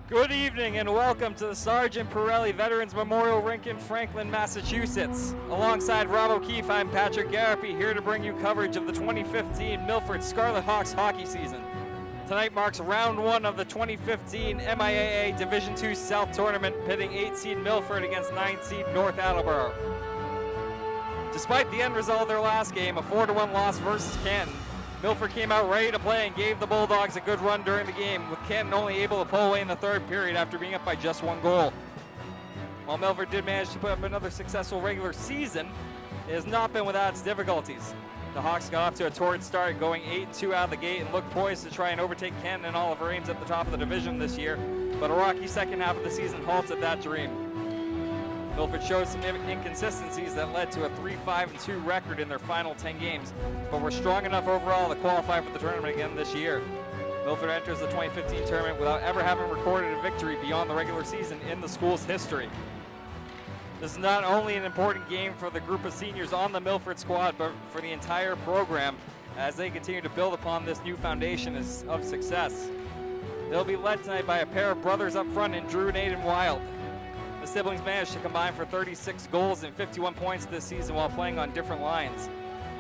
Good evening and welcome to the Sergeant Pirelli Veterans Memorial Rink in Franklin, Massachusetts. Alongside Rob O'Keefe, I'm Patrick Garapi, here to bring you coverage of the 2015 Milford Scarlet Hawks hockey season. Tonight marks round one of the 2015 MIAA Division II South Tournament, pitting 8-seed Milford against 9-seed North Attleboro. Despite the end result of their last game, a 4-1 loss versus Canton, Milford came out ready to play and gave the Bulldogs a good run during the game, with Canton only able to pull away in the third period after being up by just one goal. While Milford did manage to put up another successful regular season, it has not been without its difficulties. The Hawks got off to a torrid start, going 8-2 out of the gate and looked poised to try and overtake Canton and Oliver Ames at the top of the division this year, but a rocky second half of the season halted that dream. Milford showed some inconsistencies that led to a 3-5-2 record in their final 10 games, but were strong enough overall to qualify for the tournament again this year. Milford enters the 2015 tournament without ever having recorded a victory beyond the regular season in the school's history. This is not only an important game for the group of seniors on the Milford squad, but for the entire program as they continue to build upon this new foundation of success. They'll be led tonight by a pair of brothers up front in Drew and Aiden Wild. The siblings managed to combine for 36 goals and 51 points this season while playing on different lines.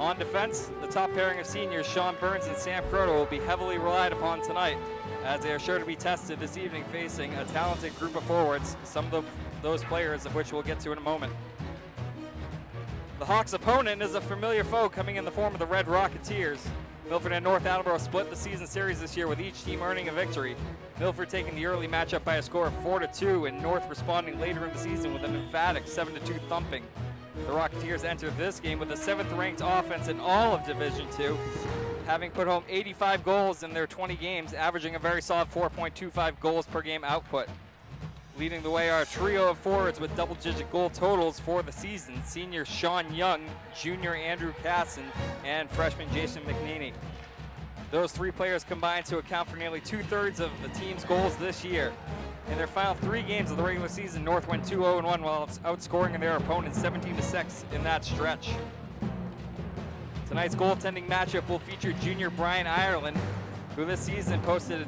On defense, the top pairing of seniors, Sean Burns and Sam Croto, will be heavily relied upon tonight, as they are sure to be tested this evening facing a talented group of forwards, some of those players of which we'll get to in a moment. The Hawks' opponent is a familiar foe coming in the form of the Red Rocketeers. Milford and North Attleboro split the season series this year with each team earning a victory. Milford taking the early matchup by a score of 4-2 and North responding later in the season with an emphatic 7-2 thumping. The Rocketeers entered this game with the 7th ranked offense in all of Division II, having put home 85 goals in their 20 games, averaging a very solid 4.25 goals per game output. Leading the way are a trio of forwards with double-digit goal totals for the season: senior Sean Young, junior Andrew Casson, and freshman Jason McNeely. Those three players combined to account for nearly 2/3 of the team's goals this year. In their final 3 games of the regular season, North went 2-0-1 while outscoring their opponents 17-6 in that stretch. Tonight's goaltending matchup will feature junior Brian Ireland, who this season posted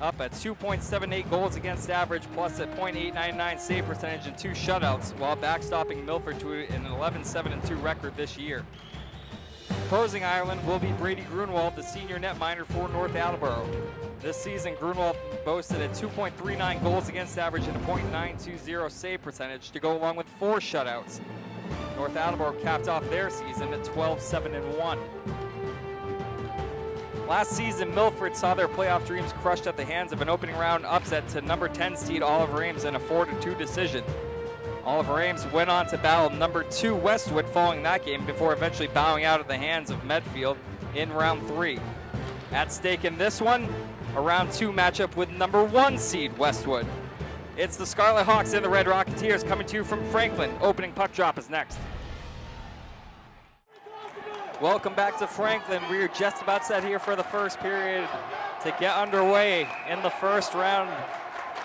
up at 2.78 goals against average plus a .899 save percentage and 2 shutouts, while backstopping Milford to an 11-7-2 record this year. Opposing Ireland will be Brady Grunwald, the senior netminder for North Attleboro. This season, Grunwald boasted a 2.39 goals against average and a .920 save percentage to go along with 4 shutouts. North Attleboro capped off their season at 12-7-1. Last season, Milford saw their playoff dreams crushed at the hands of an opening round upset to number 10 seed Oliver Ames in a 4-2 decision. Oliver Ames went on to battle number 2 Westwood following that game before eventually bowing out at the hands of Medfield in round 3. At stake in this one, a round 2 matchup with number 1 seed Westwood. It's the Scarlet Hawks and the Red Rocketeers coming to you from Franklin. Opening puck drop is next. Welcome back to Franklin. We are just about set here for the first period to get underway in the first round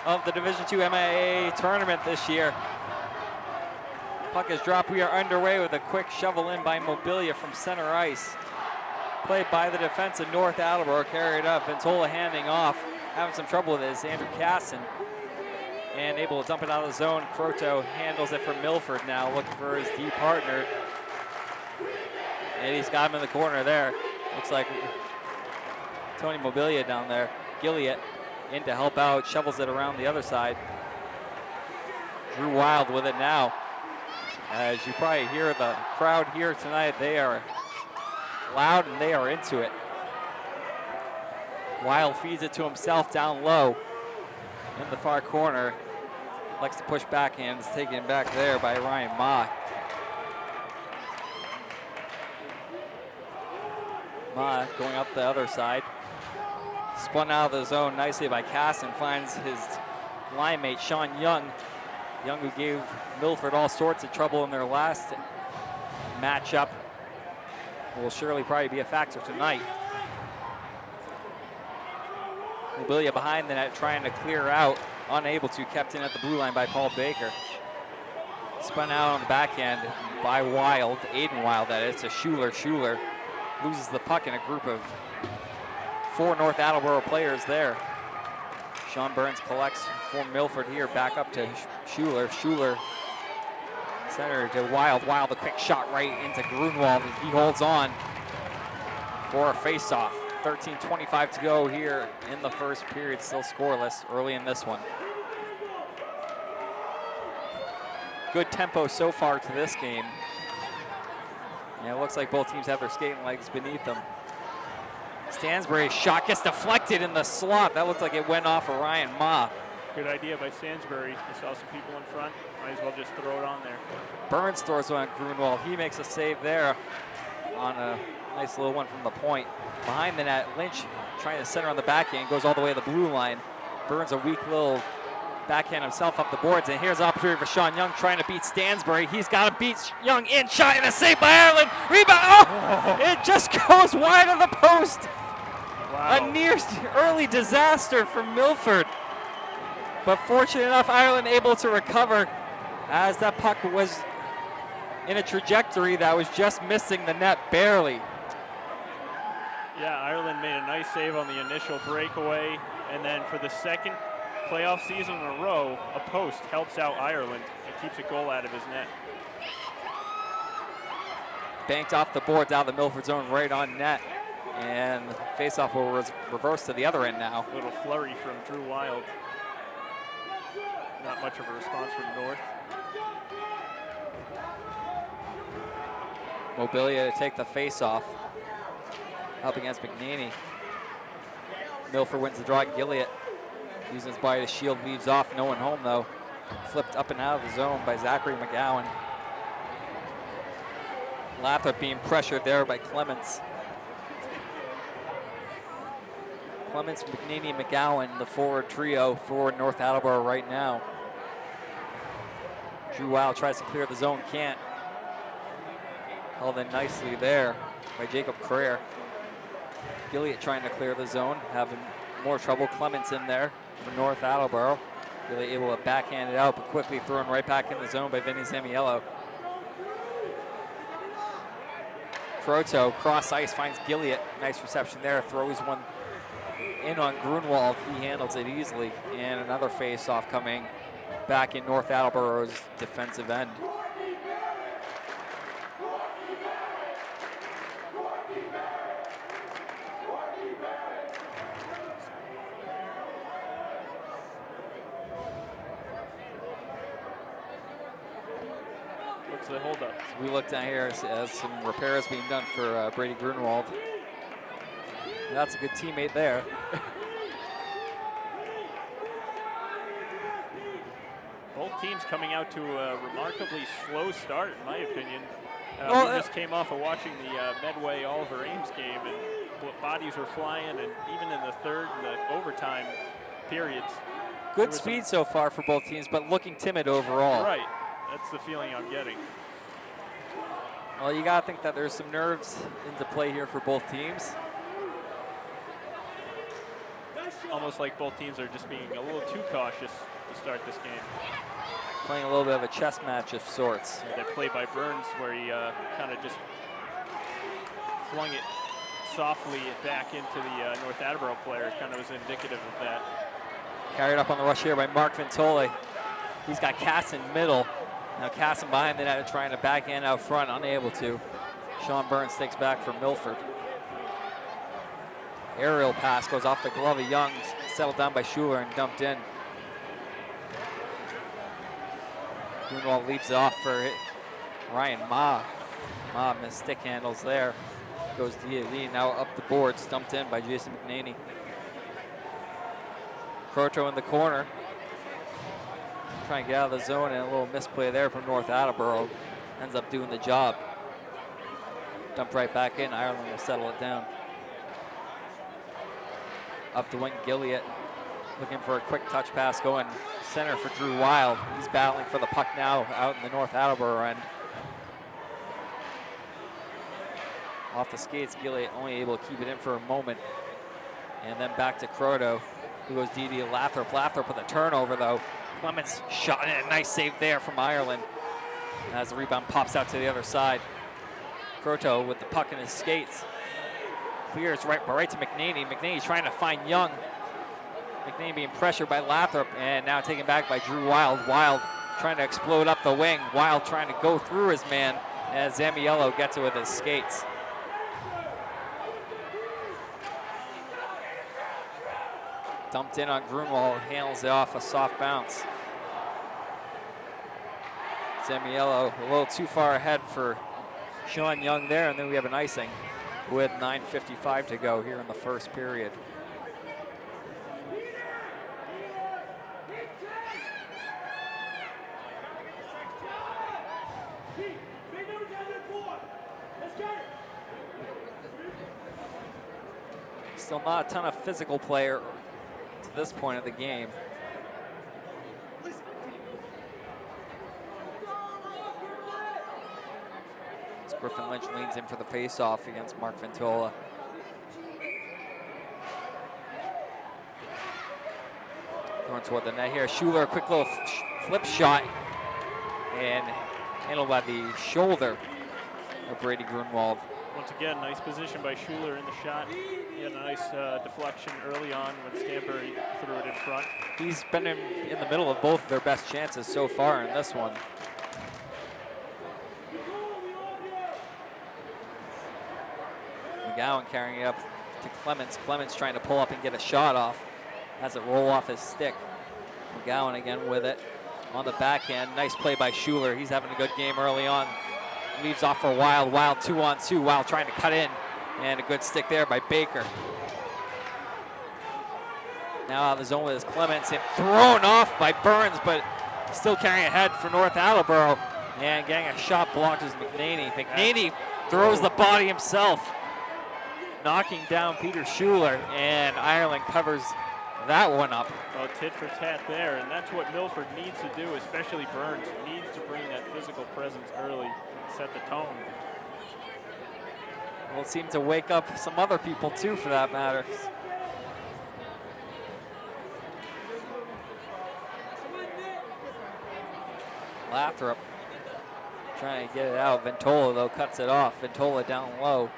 of the Division II MIAA tournament this year. Puck is dropped. We are underway with a quick shovel in by Mobilia from center ice. Played by the defense of North Attleboro, carried up. Ventola handing off. Having some trouble with this, Andrew Casson. And able to dump it out of the zone. Croto handles it for Milford now, looking for his D partner. And he's got him in the corner there. Looks like Tony Mobilia down there. Gilliott in to help out, shovels it around the other side. Drew Wild with it now. As you probably hear the crowd here tonight, they are loud and they are into it. Wild feeds it to himself down low in the far corner. Likes to push backhand, is taken back there by Ryan Ma. Ma going up the other side. Spun out of the zone nicely by Casson, finds his line mate Sean Young. Young, who gave Milford all sorts of trouble in their last matchup, will surely probably be a factor tonight. Mobilia behind the net trying to clear out, unable to, kept in at the blue line by Paul Baker. Spun out on the backhand by Wild, Aiden Wild that is, to Schuler. Schuler loses the puck in a group of 4 North Attleboro players there. Sean Burns collects for Milford here, back up to Schuler. Schuler center to Wild. Wild, a quick shot right into Grunwald. He holds on for a face-off. 13:25 to go here in the first period, still scoreless early in this one. Good tempo so far to this game. Yeah, it looks like both teams have their skating legs beneath them. Stansbury's shot gets deflected in the slot. That looked like it went off of Ryan Ma. Good idea by Stansbury. He saw some people in front. Might as well just throw it on there. Burns throws one on Grunwald. He makes a save there on a nice little one from the point. Behind the net, Lynch trying to center on the backhand, goes all the way to the blue line. Burns a weak little backhand himself up the boards, and here's an opportunity for Sean Young trying to beat Stansbury. He's got to beat Young in, shot, and a save by Ireland. Rebound, oh! It just goes wide of the post. Wow. A near early disaster from Milford. But fortunate enough, Ireland able to recover as that puck was in a trajectory that was just missing the net barely. Yeah, Ireland made a nice save on the initial breakaway, and then for the second playoff season in a row, a post helps out Ireland and keeps a goal out of his net. Banked off the board down the Milford zone right on net, and faceoff will reverse to the other end now. A little flurry from Drew Wild. Not much of a response from North. Mobilia to take the faceoff. Up against McNaney. Milford wins the draw. Gilliott using his body to shield, leaves off. No one home though. Flipped up and out of the zone by Zachary McGowan. Lathrop being pressured there by Clements. Clements, McNaney, and McGowan, the forward trio for North Attleboro right now. Drew Wild tries to clear the zone, can't. Held in nicely there by Jacob Carrere. Gilliott trying to clear the zone, having more trouble. Clements in there for North Attleboro. Gilliott able to backhand it out, but quickly thrown right back in the zone by Vinny Zamiello. Croto, cross ice, finds Gilliott. Nice reception there, throws one in on Grunwald. He handles it easily. And another face-off coming back in North Attleboro's defensive end. What's the holdup? So we look down here as some repairs being done for Brady Grunwald. That's a good teammate there. Both teams coming out to a remarkably slow start, in my opinion. We just came off of watching the Medway Oliver Ames game, and bodies were flying, and even in the third and the overtime periods. Good speed so far for both teams, but looking timid overall. Right, that's the feeling I'm getting. Well, you gotta think that there's some nerves into play here for both teams. Almost like both teams are just being a little too cautious to start this game. Playing a little bit of a chess match of sorts. Yeah, that play by Burns where he kind of just flung it softly back into the North Attleboro player kind of was indicative of that. Carried up on the rush here by Mark Ventole. He's got Casson middle. Now Casson behind the net trying to backhand out front, unable to. Sean Burns takes back for Milford. Aerial pass goes off the glove of Young, settled down by Schuler and dumped in. Grunwald leaps it off for Ryan Ma. Ma missed stick handles there. Goes to Lee, now up the boards, dumped in by Jason McNaney. Croto in the corner. Trying to get out of the zone, and a little misplay there from North Attleboro. Ends up doing the job. Dumped right back in. Ireland will settle it down. Up the wing, Gilliott looking for a quick touch pass going center for Drew Wild. He's battling for the puck now out in the North Attleboro end. Off the skates, Gilliott only able to keep it in for a moment. And then back to Croto, who goes DD to Lathrop. Lathrop with a turnover though. Clements shot in, a nice save there from Ireland. As the rebound pops out to the other side. Croto with the puck in his skates. Clears right to McNaney. McNaney trying to find Young. McNaney being pressured by Lathrop, and now taken back by Drew Wild. Wild trying to explode up the wing. Wild trying to go through his man as Zamiello gets it with his skates. Dumped in on Grunwald, handles it off a soft bounce. Zamiello a little too far ahead for Sean Young there, and then we have an icing with 9:55 to go here in the first period. Still not a ton of physical player to this point of the game. As Griffin Lynch leans in for the face-off against Mark Ventola. Going toward the net here. Schuler, a quick little flip shot, and handled by the shoulder of Brady Grunwald. Once again, nice position by Schuler in the shot. He had a nice deflection early on when Stanbury threw it in front. He's been in the middle of both of their best chances so far in this one. McGowan carrying it up to Clements. Clements trying to pull up and get a shot off. Has it roll off his stick. McGowan again with it on the backhand. Nice play by Schuler. He's having a good game early on. Leaves off for Wild. Wild 2-on-2. Wild trying to cut in. And a good stick there by Baker. Now out of the zone with his Clements. And thrown off by Burns, but still carrying ahead for North Attleboro. And getting a shot blocked is McNaney. McNaney throws the body himself, knocking down Peter Schuler. And Ireland covers that one up. Well, tit for tat there. And that's what Milford needs to do, especially Burns. Needs to bring that physical presence early. Set the tone. Well, it seemed to wake up some other people too, for that matter. Lathrop trying to get it out. Ventola, though, cuts it off. Ventola down low.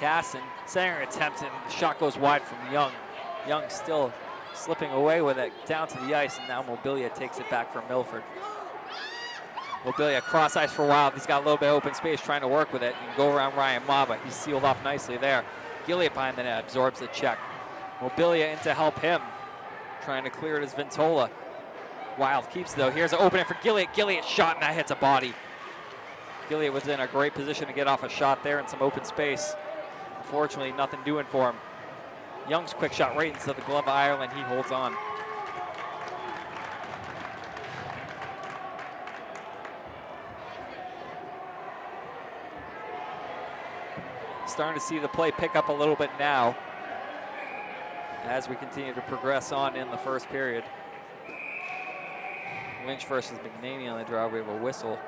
Casson, center attempt, and the shot goes wide from Young. Young still slipping away with it down to the ice, and now Mobilia takes it back for Milford. Mobilia cross ice for Wild. He's got a little bit of open space trying to work with it and go around Ryan Maba. He's sealed off nicely there. Gilliat behind the net absorbs the check. Mobilia in to help him. Trying to clear it as Ventola. Wild keeps it though. Here's an opening for Gilliat. Gilliat shot, and that hits a body. Gilliat was in a great position to get off a shot there in some open space. Unfortunately, nothing doing for him. Young's quick shot right into the glove of Ireland. He holds on. Starting to see the play pick up a little bit now as we continue to progress on in the first period. Lynch versus McNaney on the draw. We have a whistle.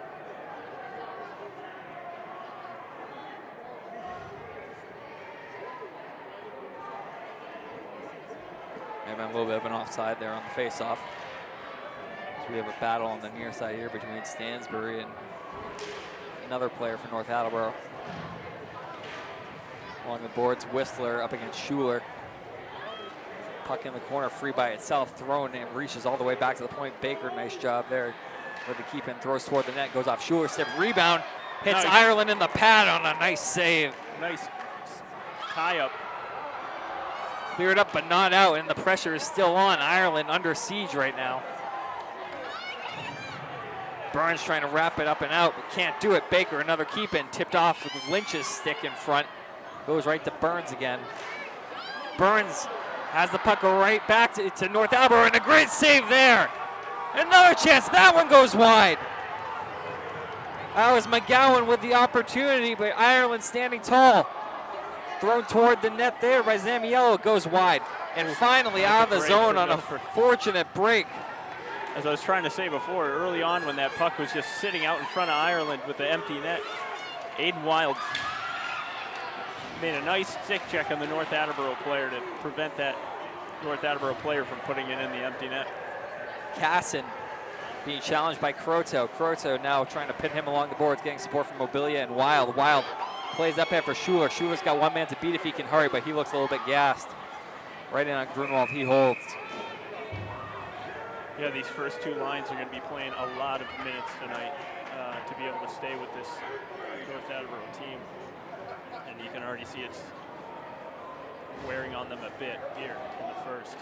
And a little bit of an offside there on the face-off. So we have a battle on the near side here between Stansbury and another player for North Attleboro. Along the boards, Whistler up against Schuler. Puck in the corner, free by itself, thrown and reaches all the way back to the point. Baker, nice job there with the keep in, throws toward the net, goes off Schuler, stiff rebound, hits nice. Ireland in the pad on a nice save. Nice tie up. Cleared up but not out, and the pressure is still on. Ireland under siege right now. Burns trying to wrap it up and out, but can't do it. Baker, another keep in, tipped off with Lynch's stick in front. Goes right to Burns again. Burns has the puck go right back to North Attleboro, and a great save there. Another chance, that one goes wide. That was McGowan with the opportunity, but Ireland standing tall. Thrown toward the net there by Zamiello, goes wide. And finally out of the zone on a fortunate break. As I was trying to say before, early on when that puck was just sitting out in front of Ireland with the empty net, Aiden Wild made a nice stick check on the North Attleboro player to prevent that North Attleboro player from putting it in the empty net. Casson being challenged by Croto. Croto now trying to pin him along the boards, getting support from Mobilia and Wild. Wild plays up after Schuler. Schuler's got one man to beat if he can hurry, but he looks a little bit gassed. Right in on Grunwald, he holds. Yeah, these first two lines are going to be playing a lot of minutes tonight to be able to stay with this North Attleboro team. And you can already see it's wearing on them a bit here in the first.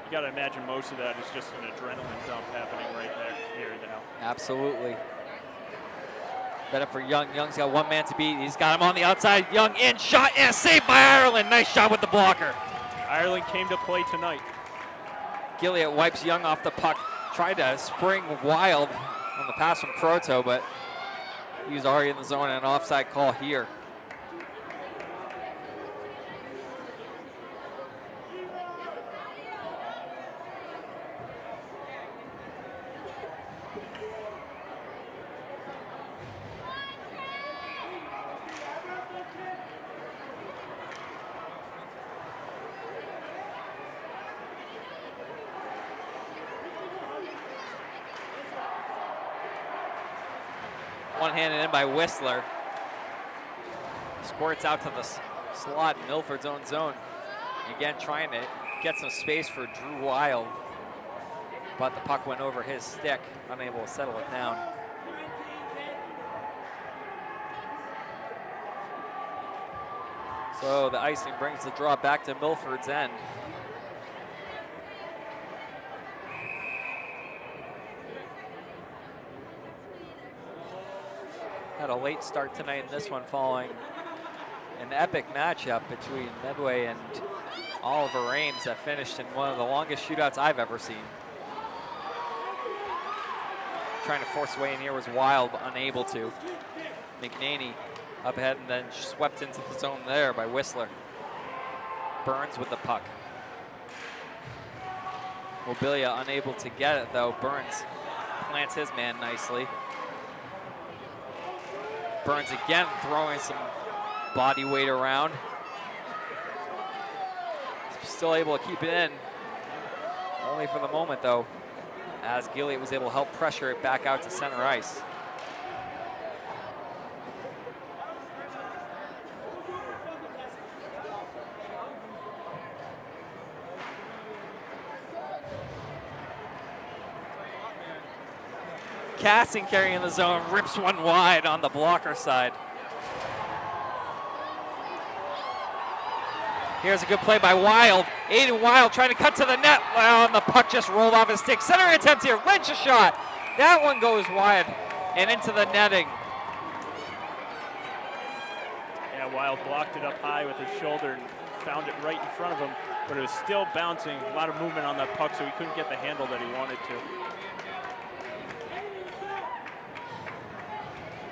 You got to imagine most of that is just an adrenaline dump happening right there, here now. Absolutely. Better for Young. Young's got one man to beat. He's got him on the outside. Young in, shot, and saved by Ireland. Nice shot with the blocker. Ireland came to play tonight. Gilliat wipes Young off the puck. Tried to spring wild on the pass from Croto, but he was already in the zone and an offside call here. One-handed in by Whistler. Squirts out to the slot in Milford's own zone. Again, trying to get some space for Drew Wild. But the puck went over his stick, unable to settle it down. So the icing brings the draw back to Milford's end. Had a late start tonight in this one following an epic matchup between Medway and Oliver Ames that finished in one of the longest shootouts I've ever seen. Trying to force way in here was Wild, but unable to. McNaney up ahead and then swept into the zone there by Whistler. Burns with the puck. Mobilia unable to get it though. Burns plants his man nicely. Burns again throwing some body weight around. Still able to keep it in. Only for the moment though, as Gilliat was able to help pressure it back out to center ice. Casting carrying the zone, rips one wide on the blocker side. Here's a good play by Wild. Aiden Wild trying to cut to the net. Well, and the puck just rolled off his stick. Center attempt here, Lynch a shot. That one goes wide and into the netting. Yeah, Wild blocked it up high with his shoulder and found it right in front of him, but it was still bouncing. A lot of movement on that puck, so he couldn't get the handle that he wanted to.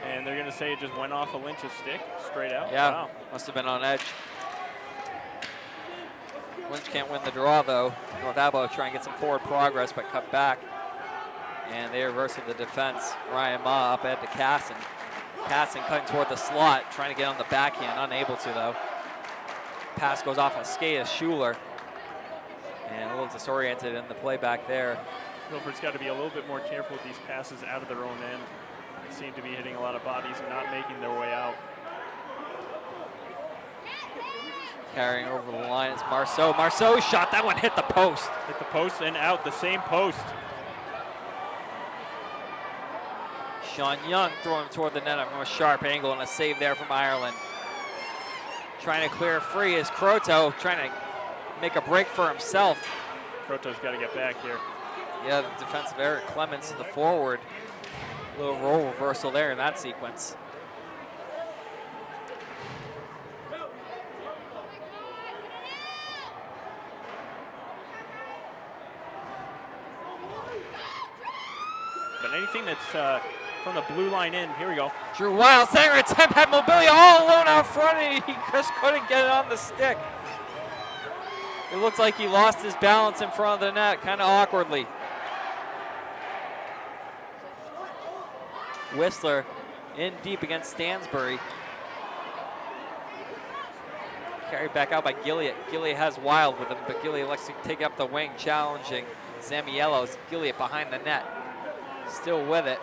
And they're going to say it just went off of Lynch's stick, straight out. Yeah, wow. Must have been on edge. Lynch can't win the draw though. North Attleboro try and get some forward progress, but cut back. And they reverse with the defense. Ryan Ma up ahead to Casson. Casson cutting toward the slot, trying to get on the backhand, unable to though. Pass goes off a skate of Schuler. And a little disoriented in the play back there. Milford's got to be a little bit more careful with these passes out of their own end. They seem to be hitting a lot of bodies and not making their way out. Carrying over the line is Marceau. Marceau's shot, that one hit the post. Hit the post and out, the same post. Sean Young throwing toward the net from a sharp angle and a save there from Ireland. Trying to clear free is Croto, trying to make a break for himself. Croto's got to get back here. Yeah, the defensive Eric Clemens to the forward. A little role reversal there in that sequence. But anything that's from the blue line in, here we go. Drew Wild, center attempt, had Mobilia all alone out front, and he just couldn't get it on the stick. It looked like he lost his balance in front of the net, kind of awkwardly. Whistler in deep against Stansbury. Carried back out by Gilliat. Gilliat has Wild with him, but Gilliat likes to take up the wing, challenging Zamiello. Gilliat behind the net. Still with it.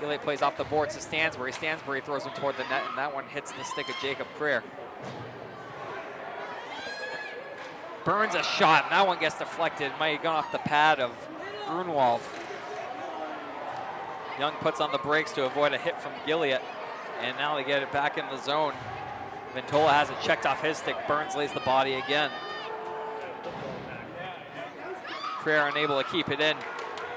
Gilliat plays off the boards to Stansbury. Stansbury throws him toward the net, and that one hits the stick of Jacob Creer. Burns a shot, and that one gets deflected. Might have gone off the pad of Grunwald. Young puts on the brakes to avoid a hit from Gilliatt, and now they get it back in the zone. Ventola has it checked off his stick. Burns lays the body again. Creer unable to keep it in,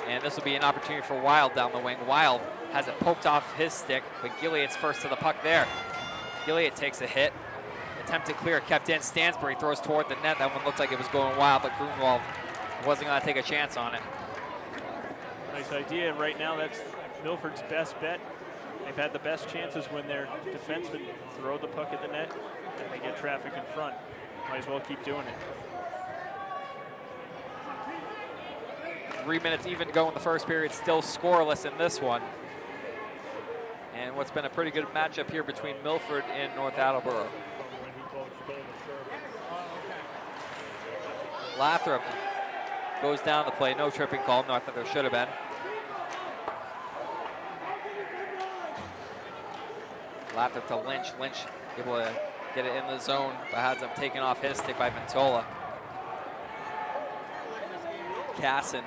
and this will be an opportunity for Wild down the wing. Wild has it poked off his stick, but Gilliatt's first to the puck there. Gilliatt takes a hit. Attempted clear, kept in. Stansbury throws toward the net. That one looked like it was going wild, but Grunwald wasn't going to take a chance on it. Nice idea. Right now, that's Milford's best bet. They've had the best chances when their defensemen throw the puck at the net and they get traffic in front. Might as well keep doing it. 3 minutes even to go in the first period, still scoreless in this one. And what's been a pretty good matchup here between Milford and North Attleboro. Lathrop goes down the play, no tripping call, not that there should have been. Lathrop to Lynch, Lynch able to get it in the zone, but has him taken off his stick by Ventola. Casson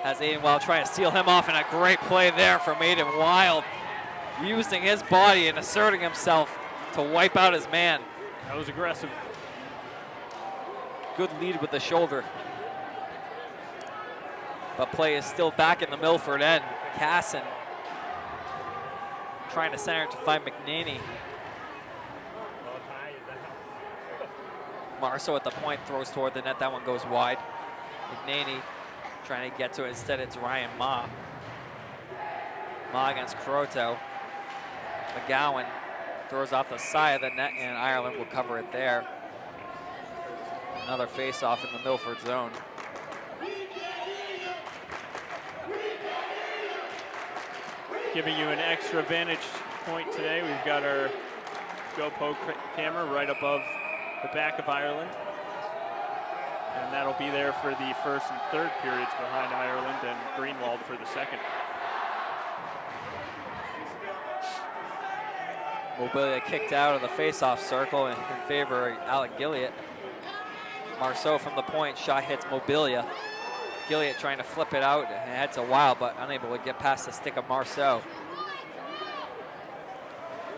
has Aiden Wild trying to steal him off, and a great play there from Aiden Wild, using his body and asserting himself to wipe out his man. That was aggressive. Good lead with the shoulder. But play is still back in the Milford end. Casson trying to center to find McNaney. Marceau at the point throws toward the net. That one goes wide. McNaney trying to get to it. Instead, it's Ryan Ma. Ma against Croteau. McGowan throws off the side of the net, and Ireland will cover it there. Another face-off in the Milford zone. Giving you an extra vantage point today. We've got our GoPro camera right above the back of Ireland. And that'll be there for the first and third periods behind Ireland and Greenwald for the second. Mobilia kicked out of the face-off circle in favor of Alec Gilliatt. Marceau from the point, shot hits Mobilia. Gilliatt trying to flip it out and heads a Wild, but unable to get past the stick of Marceau.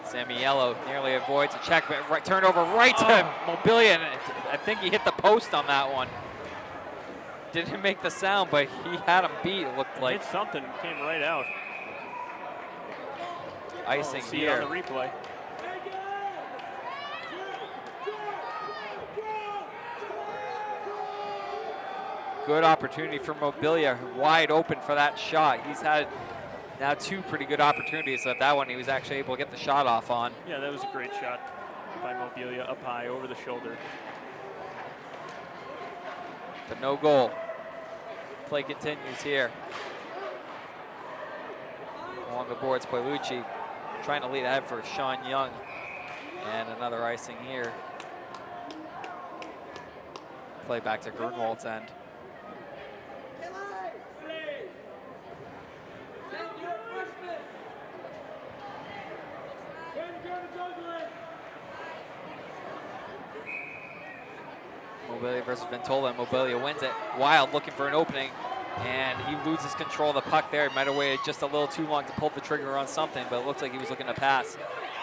Sam Mia'a nearly avoids a check, but turned over right to Mobilia, and I think he hit the post on that one. Didn't make the sound, but he had him beat, it looked like. Hit something, came right out. Icing see here. it on the replay. Good opportunity for Mobilia, wide open for that shot. He's had now two pretty good opportunities. So that one he was actually able to get the shot off on. Yeah, that was a great shot by Mobilia, up high over the shoulder. But no goal. Play continues here. Along the boards, Poilucci trying to lead ahead for Sean Young. And another icing here. Play back to Grunwald's end. Mobilia versus Ventola, and Mobilia wins it. Wild looking for an opening, and he loses control of the puck there. He might have waited just a little too long to pull the trigger on something, but it looks like he was looking to pass.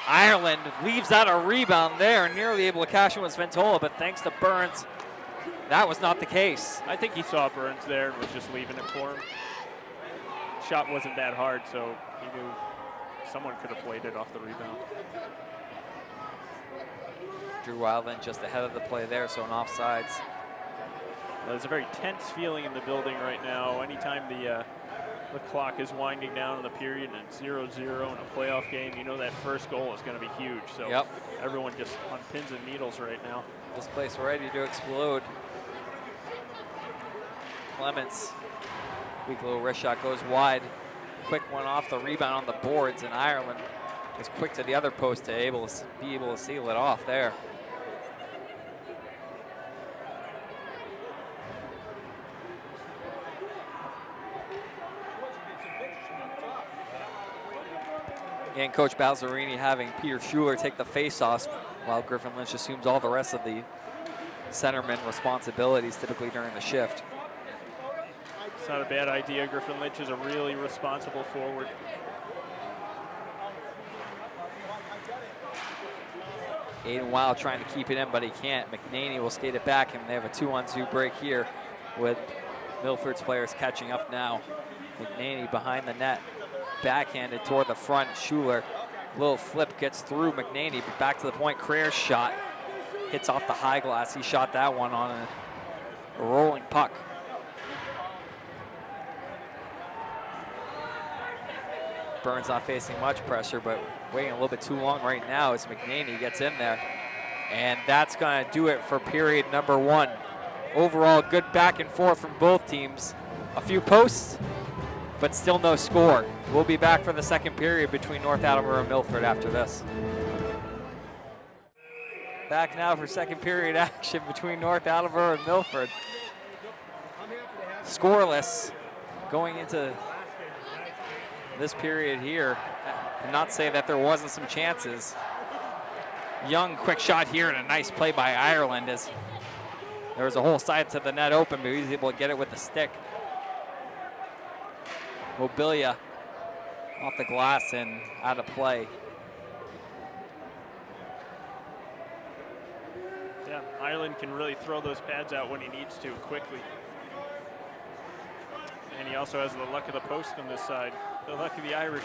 Ireland leaves out a rebound there, nearly able to cash in with Ventola, but thanks to Burns, that was not the case. I think he saw Burns there and was just leaving it for him. Shot wasn't that hard, so he knew someone could have played it off the rebound. Drew Wildland just ahead of the play there, so an offsides. There's a very tense feeling in the building right now. Anytime the clock is winding down in the period and it's 0-0 in a playoff game, you know that first goal is going to be huge. So everyone just on pins and needles right now. This place ready to explode. Clements, weak little wrist shot goes wide. Quick one off the rebound on the boards, and Ireland was quick to the other post to be able to seal it off there. And Coach Balzerini having Peter Schuler take the face-off while Griffin Lynch assumes all the rest of the centerman responsibilities typically during the shift. It's not a bad idea. Griffin Lynch is a really responsible forward. Aiden Wild trying to keep it in, but he can't. McNaney will skate it back, and they have a 2-on-2 break here with Milford's players catching up now. McNaney behind the net, backhanded toward the front. Schuler, little flip, gets through McNaney, but back to the point. Creer's shot hits off the high glass. He shot that one on a rolling puck. Burns not facing much pressure, but waiting a little bit too long right now as McNaney gets in there. And that's going to do it for period number 1. Overall, good back and forth from both teams. A few posts, but still no score. We'll be back for the second period between North Attleboro and Milford after this. Back now for second period action between North Attleboro and Milford. Scoreless going into this period here, and not say that there wasn't some chances. Young quick shot here and a nice play by Ireland as there was a whole side to the net open, but he was able to get it with the stick. Mobilia off the glass and out of play. Yeah, Ireland can really throw those pads out when he needs to quickly. And he also has the luck of the post on this side. The luck of the Irish.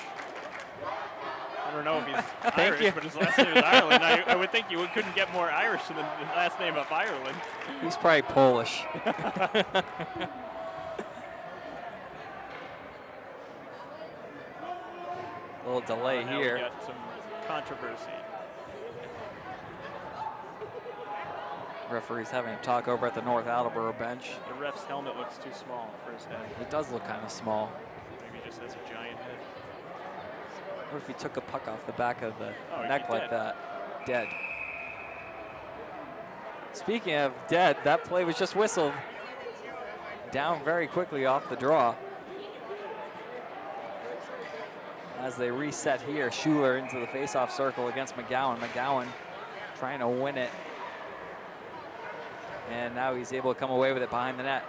I don't know if he's Irish, but his last name is Ireland. I would think you couldn't get more Irish than the last name of Ireland. He's probably Polish. A little delay here. We got some controversy. Referee's having a talk over at the North Attleboro bench. The ref's helmet looks too small for his head. It does look kind of small. Maybe he just has a giant head. What if he took a puck off the back of the he'd neck be like dead. that? Dead. Speaking of dead, that play was just whistled. Down very quickly off the draw. As they reset here, Schuler into the faceoff circle against McGowan. McGowan trying to win it. And now he's able to come away with it behind the net.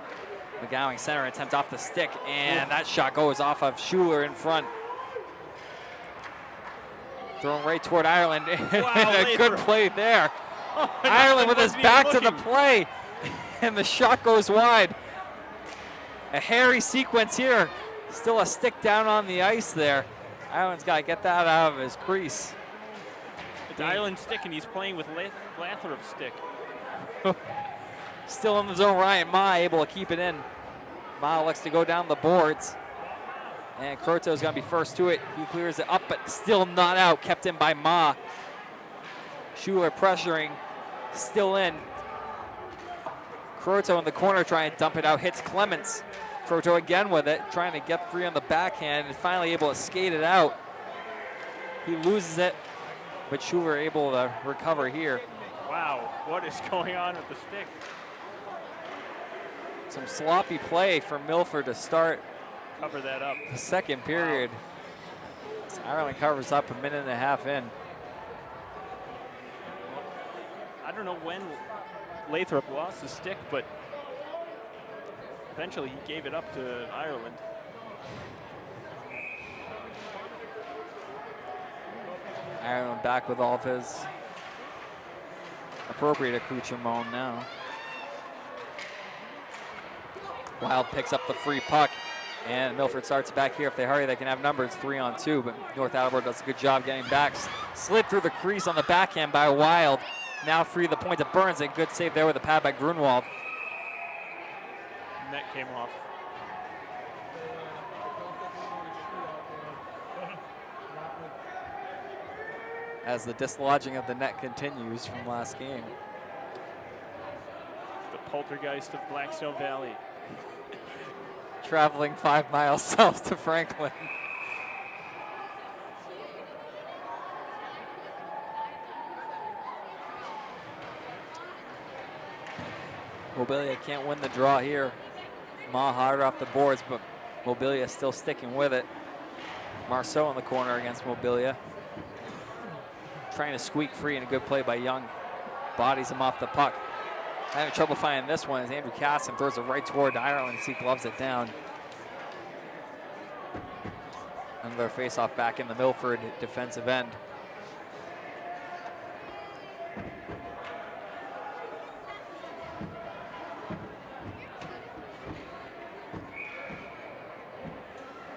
McGowan center attempt off the stick, and that shot goes off of Schuler in front. Thrown right toward Ireland. Wow, a good play there. Oh, Ireland with his back to the play, and the shot goes wide. A hairy sequence here. Still a stick down on the ice there. Ireland's got to get that out of his crease. It's Ireland's stick, and he's playing with Lathrop's stick. Still in the zone, Ryan Ma able to keep it in. Ma looks to go down the boards. And Croto's going to be first to it. He clears it up, but still not out. Kept in by Ma. Schuler pressuring, still in. Croto in the corner trying to dump it out. Hits Clements. Croto again with it, trying to get free on the backhand and finally able to skate it out. He loses it, but Schuler able to recover here. Wow, what is going on with the stick? Some sloppy play from Milford to start Cover that up. the second period. Wow. So Ireland covers up a minute and a half in. I don't know when Lathrop lost the stick, but eventually he gave it up to Ireland. Ireland back with all of his appropriate accoutrement now. Wild picks up the free puck, and Milford starts back here. If they hurry, they can have numbers 3-on-2, but North Attleboro does a good job getting back. Slid through the crease on the backhand by Wild. Now free to the point to Burns, and good save there with a pad by Grunwald. Net came off. As the dislodging of the net continues from last game. The poltergeist of Blackstone Valley. Traveling 5 miles south to Franklin. Mobilia can't win the draw here. Ma harder off the boards, but Mobilia still sticking with it. Marceau in the corner against Mobilia. trying to squeak free, and a good play by Young. Bodies him off the puck. Having trouble finding this one as Andrew Casson throws it right toward Ireland as he gloves it down. Another face-off back in the Milford defensive end.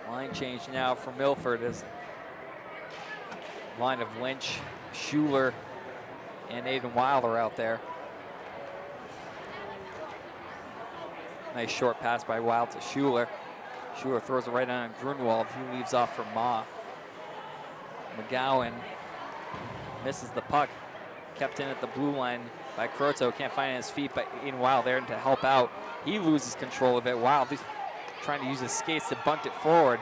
Line change now for Milford as line of Lynch, Schuler, and Aiden Wilder out there. Nice short pass by Wild to Schuler. Schuler throws it right on Grunwald. He leaves off for Ma. McGowan misses the puck. Kept in at the blue line by Croto. Can't find his feet, but Aiden Wild there to help out. He loses control of it. Wild, he's trying to use his skates to bunt it forward.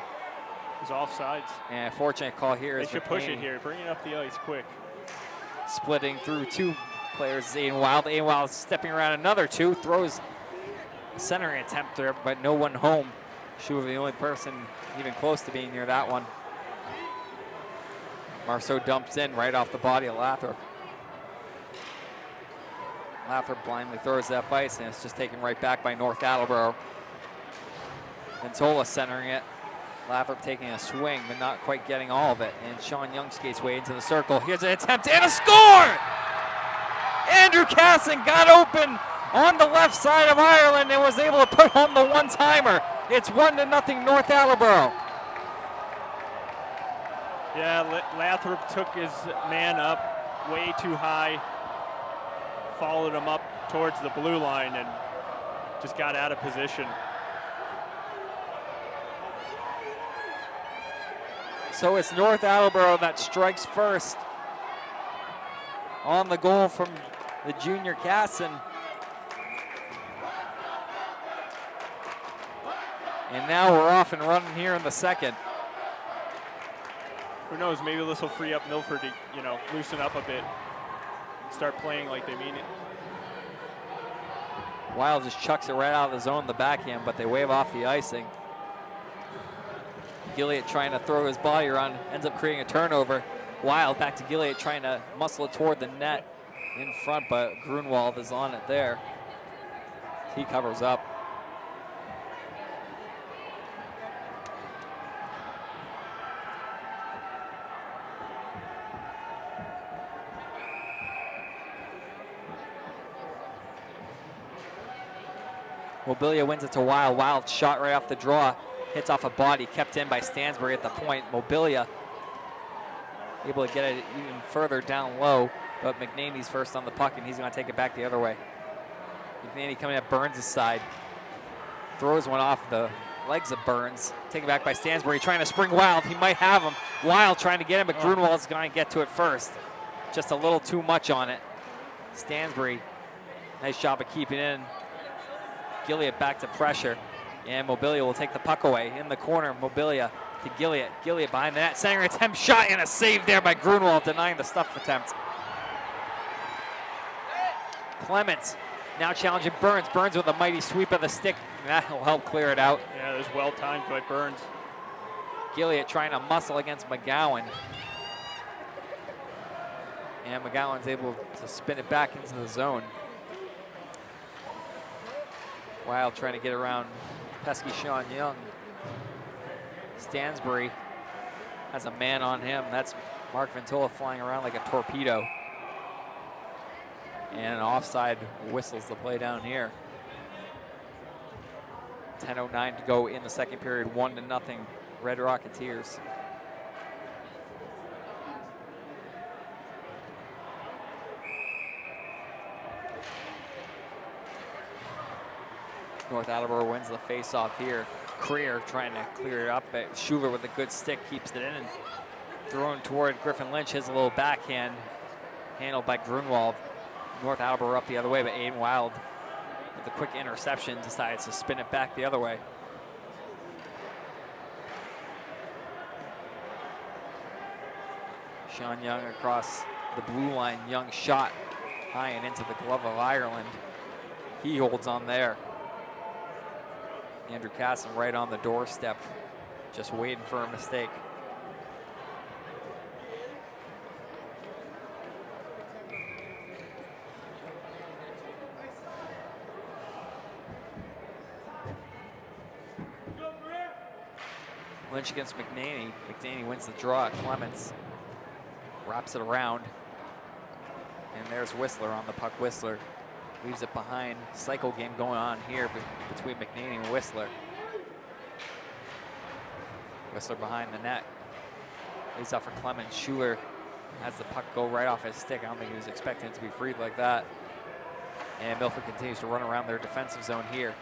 He's offsides. And a fortunate call here. They should push it here. Bring it up the ice quick. Splitting through two players is Aiden Wild. Aiden Wild stepping around another two. Throws a centering attempt there, but no one home. Schuler the only person even close to being near that one. Marceau dumps in right off the body of Lathrop. Lathrop blindly throws that ice, and it's just taken right back by North Attleboro. Ventola centering it. Lathrop taking a swing, but not quite getting all of it. And Sean Young skates way into the circle. Here's an attempt and a score! Andrew Casson got open on the left side of Ireland and was able to put home the one-timer. It's 1-0 North Attleboro. Yeah, Lathrop took his man up way too high, followed him up towards the blue line, and just got out of position. So it's North Attleboro that strikes first on the goal from the junior Casson. And now we're off and running here in the second. Who knows, maybe this will free up Milford to, loosen up a bit, start playing like they mean it. Wild just chucks it right out of the zone, the backhand, but they wave off the icing. Gilliat trying to throw his body around, ends up creating a turnover. Wild back to Gilliat trying to muscle it toward the net in front, but Grunwald is on it there. He covers up. Mobilia wins it to Wild. Wild shot right off the draw. Hits off a body, kept in by Stansbury at the point. Mobilia able to get it even further down low, but McNaney's first on the puck, and he's going to take it back the other way. McNaney coming at Burns' side. Throws one off the legs of Burns. Taken back by Stansbury, trying to spring Wild. He might have him. Wild trying to get him, but Grunwald's going to get to it first. Just a little too much on it. Stansbury, nice job of keeping in. Gilliat back to pressure, and Mobilia will take the puck away. In the corner, Mobilia to Gilliat. Gilliat behind the net, center attempt, shot, and a save there by Grunwald, denying the stuff attempt. Clements now challenging Burns. Burns with a mighty sweep of the stick. That will help clear it out. Yeah, it was well timed by Burns. Gilliat trying to muscle against McGowan. And McGowan's able to spin it back into the zone. Wild trying to get around pesky Sean Young. Stansbury has a man on him. That's Mark Ventola flying around like a torpedo. And an offside whistles the play down here. 10:09 to go in the second period, 1-0 Red Rocketeers. North Attleboro wins the face-off here. Creer trying to clear it up, but Schuler with a good stick keeps it in and thrown toward Griffin Lynch. His little backhand handled by Grunwald. North Attleboro up the other way, but Aiden Wild with a quick interception decides to spin it back the other way. Sean Young across the blue line. Young shot high and into the glove of Ireland. He holds on there. Andrew Casson right on the doorstep, just waiting for a mistake. clinch against McNaney. McNaney wins the draw. Clements wraps it around. And there's Whistler on the puck. Whistler leaves it behind. Cycle game going on here between McNaney and Whistler. Whistler behind the net. Leaves out for Clemens. Schuler has the puck go right off his stick. I don't think he was expecting it to be freed like that. And Milford continues to run around their defensive zone here.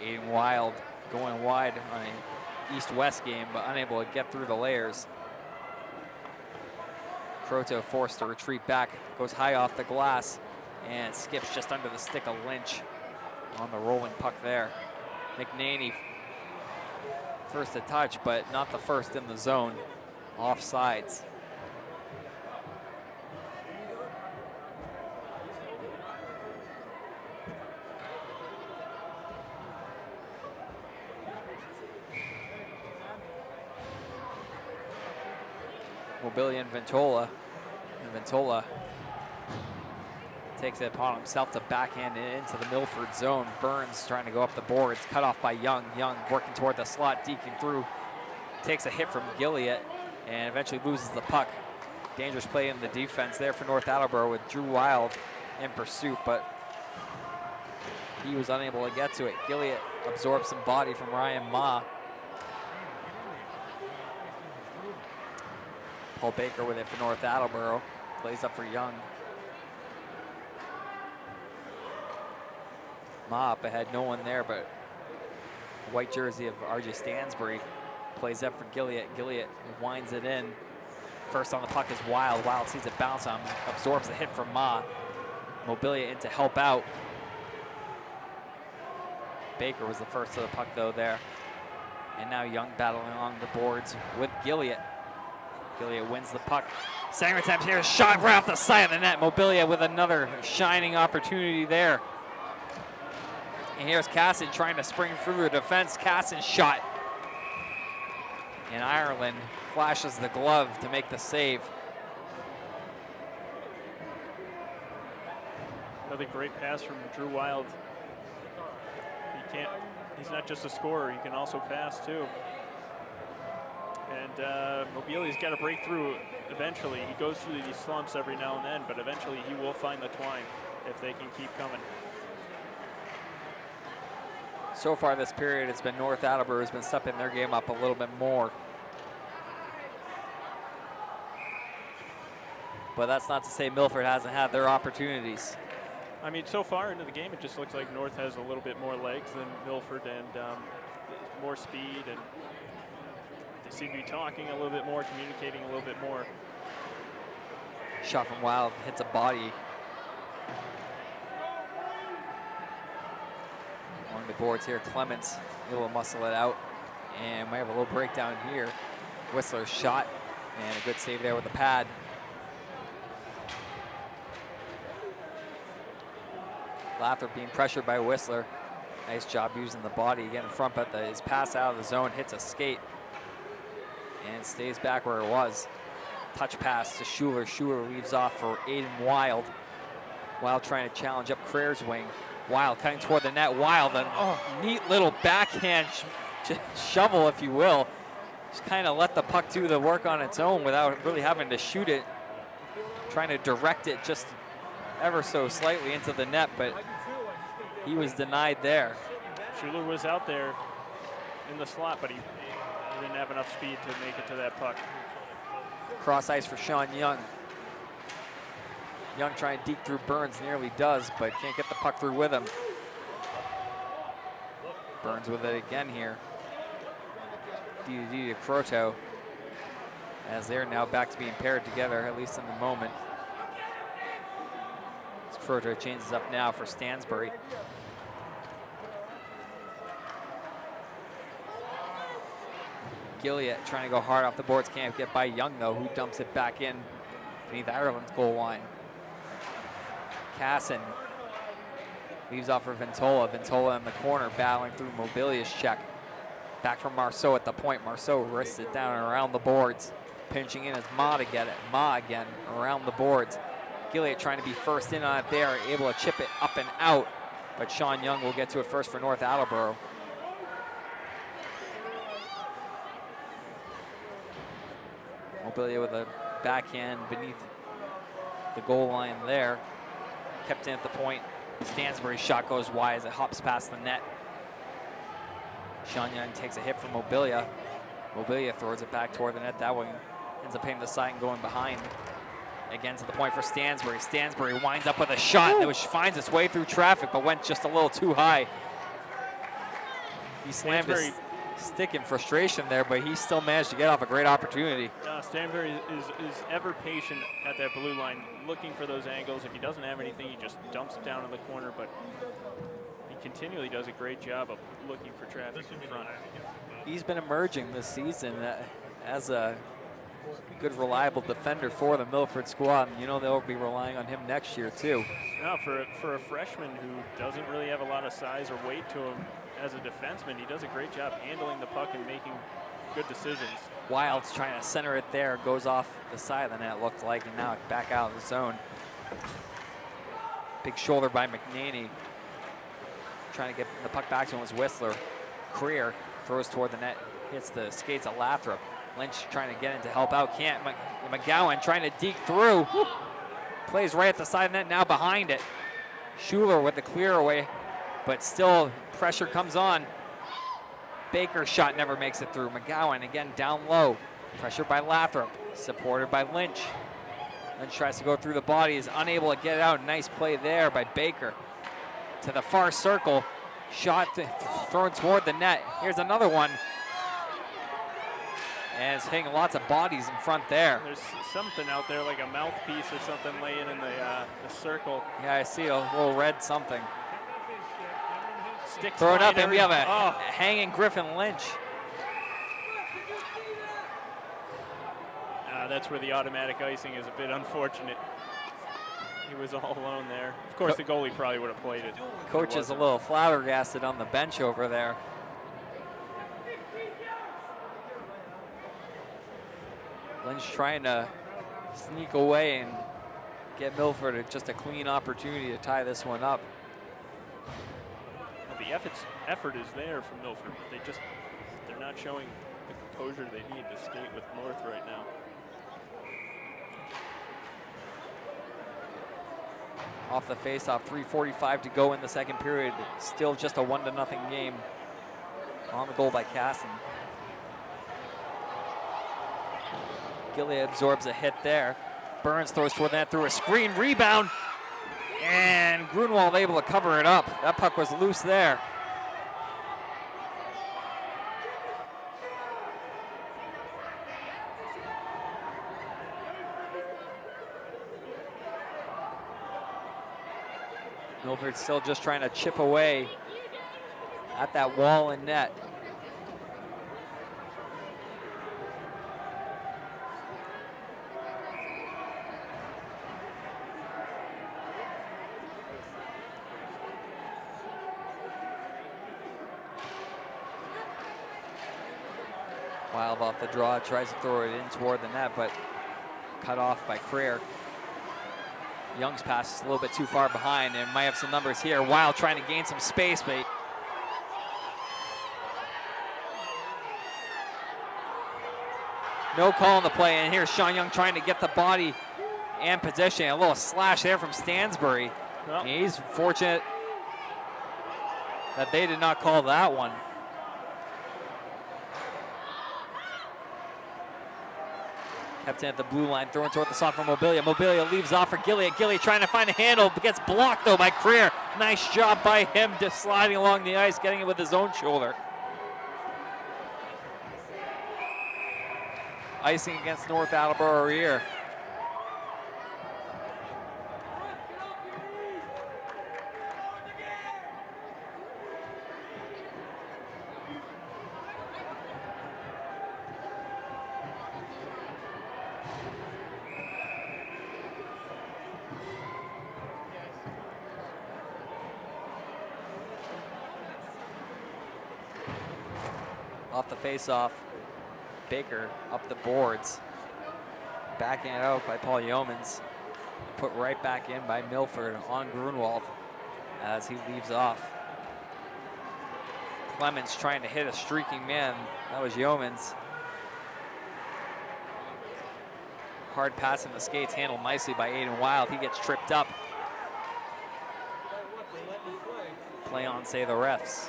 Aiden Wild going wide on an east-west game, but unable to get through the layers. Croteau forced to retreat back, goes high off the glass, and skips just under the stick of Lynch on the rolling puck there. McNaney first to touch, but not the first in the zone. Offsides. Mobility and Ventola. And Ventola takes it upon himself to backhand it into the Milford zone. Burns trying to go up the boards, cut off by Young. Young working toward the slot, deking through. Takes a hit from Gilliott and eventually loses the puck. Dangerous play in the defense there for North Attleboro with Drew Wild in pursuit, but he was unable to get to it. Gilliott absorbs some body from Ryan Ma. Paul Baker with it for North Attleboro. Plays up for Young. Ma up ahead, no one there, but white jersey of RJ Stansbury plays up for Gilliott. Gilliott winds it in. First on the puck is Wild. Wild sees it bounce on him, absorbs the hit from Ma. Mobilia in to help out. Baker was the first to the puck though there. And now Young battling along the boards with Gilliott. Gilliott wins the puck. Second attempt here, shot right off the side of the net. Mobilia with another shining opportunity there. And here's Casson trying to spring through the defense. Casson's shot. And Ireland flashes the glove to make the save. Another great pass from Drew Wild. He's not just a scorer, he can also pass too. And Mobilia's got to break through eventually. He goes through these slumps every now and then, but eventually he will find the twine if they can keep coming. So far this period, it's been North Attleboro who's been stepping their game up a little bit more. But that's not to say Milford hasn't had their opportunities. I mean, so far into the game, it just looks like North has a little bit more legs than Milford and more speed, and they seem to be talking a little bit more, communicating a little bit more. Shot from Wild, hits a body. Along the boards here, Clements able to muscle it out, and we have a little breakdown here. Whistler's shot, and a good save there with the pad. Lathrop being pressured by Whistler. Nice job using the body again in front, but his pass out of the zone hits a skate and stays back where it was. Touch pass to Schuler. Schuler leaves off for Aiden Wild. Wild trying to challenge up Creer's wing. Wild cutting toward the net. Wild, a neat little backhand shovel, if you will. Just kind of let the puck do the work on its own without really having to shoot it. Trying to direct it just ever so slightly into the net, but he was denied there. Schuler was out there in the slot, but he didn't have enough speed to make it to that puck. Cross ice for Sean Young. Young trying to deke through Burns, nearly does, but can't get the puck through with him. Burns with it again here. D to Croteau, as they're now back to being paired together, at least in the moment. Croteau changes up now for Stansbury. Gilliott trying to go hard off the boards, can't get by Young though, who dumps it back in beneath Ireland's goal line. Casson leaves off for Ventola. Ventola in the corner battling through Mobilia's check. Back from Marceau at the point. Marceau wrists it down and around the boards. Pinching in as Ma to get it. Ma again around the boards. Gilliott trying to be first in on it there, able to chip it up and out. but Sean Young will get to it first for North Attleboro. Mobilia with a backhand beneath the goal line there. Kept in at the point. Stansbury's shot goes wide as it hops past the net. Sean Young takes a hit from Mobilia. Mobilia throws it back toward the net. That one ends up hitting the side and going behind. Again to the point for Stansbury. Stansbury winds up with a shot that finds its way through traffic, but went just a little too high. He slammed his stick in frustration there, but he still managed to get off a great opportunity. Stansbury is ever patient at that blue line, looking for those angles. If he doesn't have anything, he just dumps it down in the corner, but he continually does a great job of looking for traffic in front. He's been emerging this season as a good, reliable defender for the Milford squad. You know they'll be relying on him next year too. No, for a freshman who doesn't really have a lot of size or weight to him as a defenseman, he does a great job handling the puck and making good decisions. Wild's trying to center it there, goes off the side of the net, looked like, and now back out of the zone. Big shoulder by McNaney. Trying to get the puck back to him was Whistler. Creer throws toward the net, hits the skates of Lathrop. Lynch trying to get in to help out, can't. McGowan trying to deke through. Plays right at the side of the net, now behind it. Schuler with the clear away, but still pressure comes on. Baker's shot never makes it through. McGowan again down low. Pressure by Lathrop, supported by Lynch. Lynch tries to go through the body, is unable to get it out. Nice play there by Baker. To the far circle, shot thrown toward the net. Here's another one. And it's hitting lots of bodies in front there. There's something out there, like a mouthpiece or something laying in the circle. Yeah, I see a little red something. Sticks Throw it up, and we have a oh. hanging Griffin Lynch. That's where the automatic icing is a bit unfortunate. He was all alone there. Of course, the goalie probably would have played it. Coach is a little flabbergasted on the bench over there. Lynch trying to sneak away and get Milford just a clean opportunity to tie this one up. Well, the effort is there from Milford, but they're not showing the composure they need to skate with North right now. Off the face-off, 3:45 to go in the second period. Still just a 1-0 game. On the goal by Casson. Gilly absorbs a hit there. Burns throws toward that through a screen, rebound, and Grunwald able to cover it up. That puck was loose there. Milford still just trying to chip away at that wall and net. Wild off the draw, tries to throw it in toward the net, but cut off by Creer. Young's pass is a little bit too far behind and might have some numbers here. Wild trying to gain some space, but no call on the play. And here's Sean Young trying to get the body and position. A little slash there from Stansbury. Well, he's fortunate that they did not call that one. Kept in at the blue line, throwing toward the soft for Mobilia. Mobilia leaves off for Gilly. Gilly trying to find a handle, but gets blocked though by Creer. Nice job by him just sliding along the ice, getting it with his own shoulder. Icing against North Attleboro here. Off the face-off, Baker up the boards. Backing it out by Paul Yeomans. Put right back in by Milford on Grunwald. as he leaves off. Clemens trying to hit a streaking man. That was Yeomans. Hard pass in the skates, handled nicely by Aiden Wild. He gets tripped up. Play on, say the refs.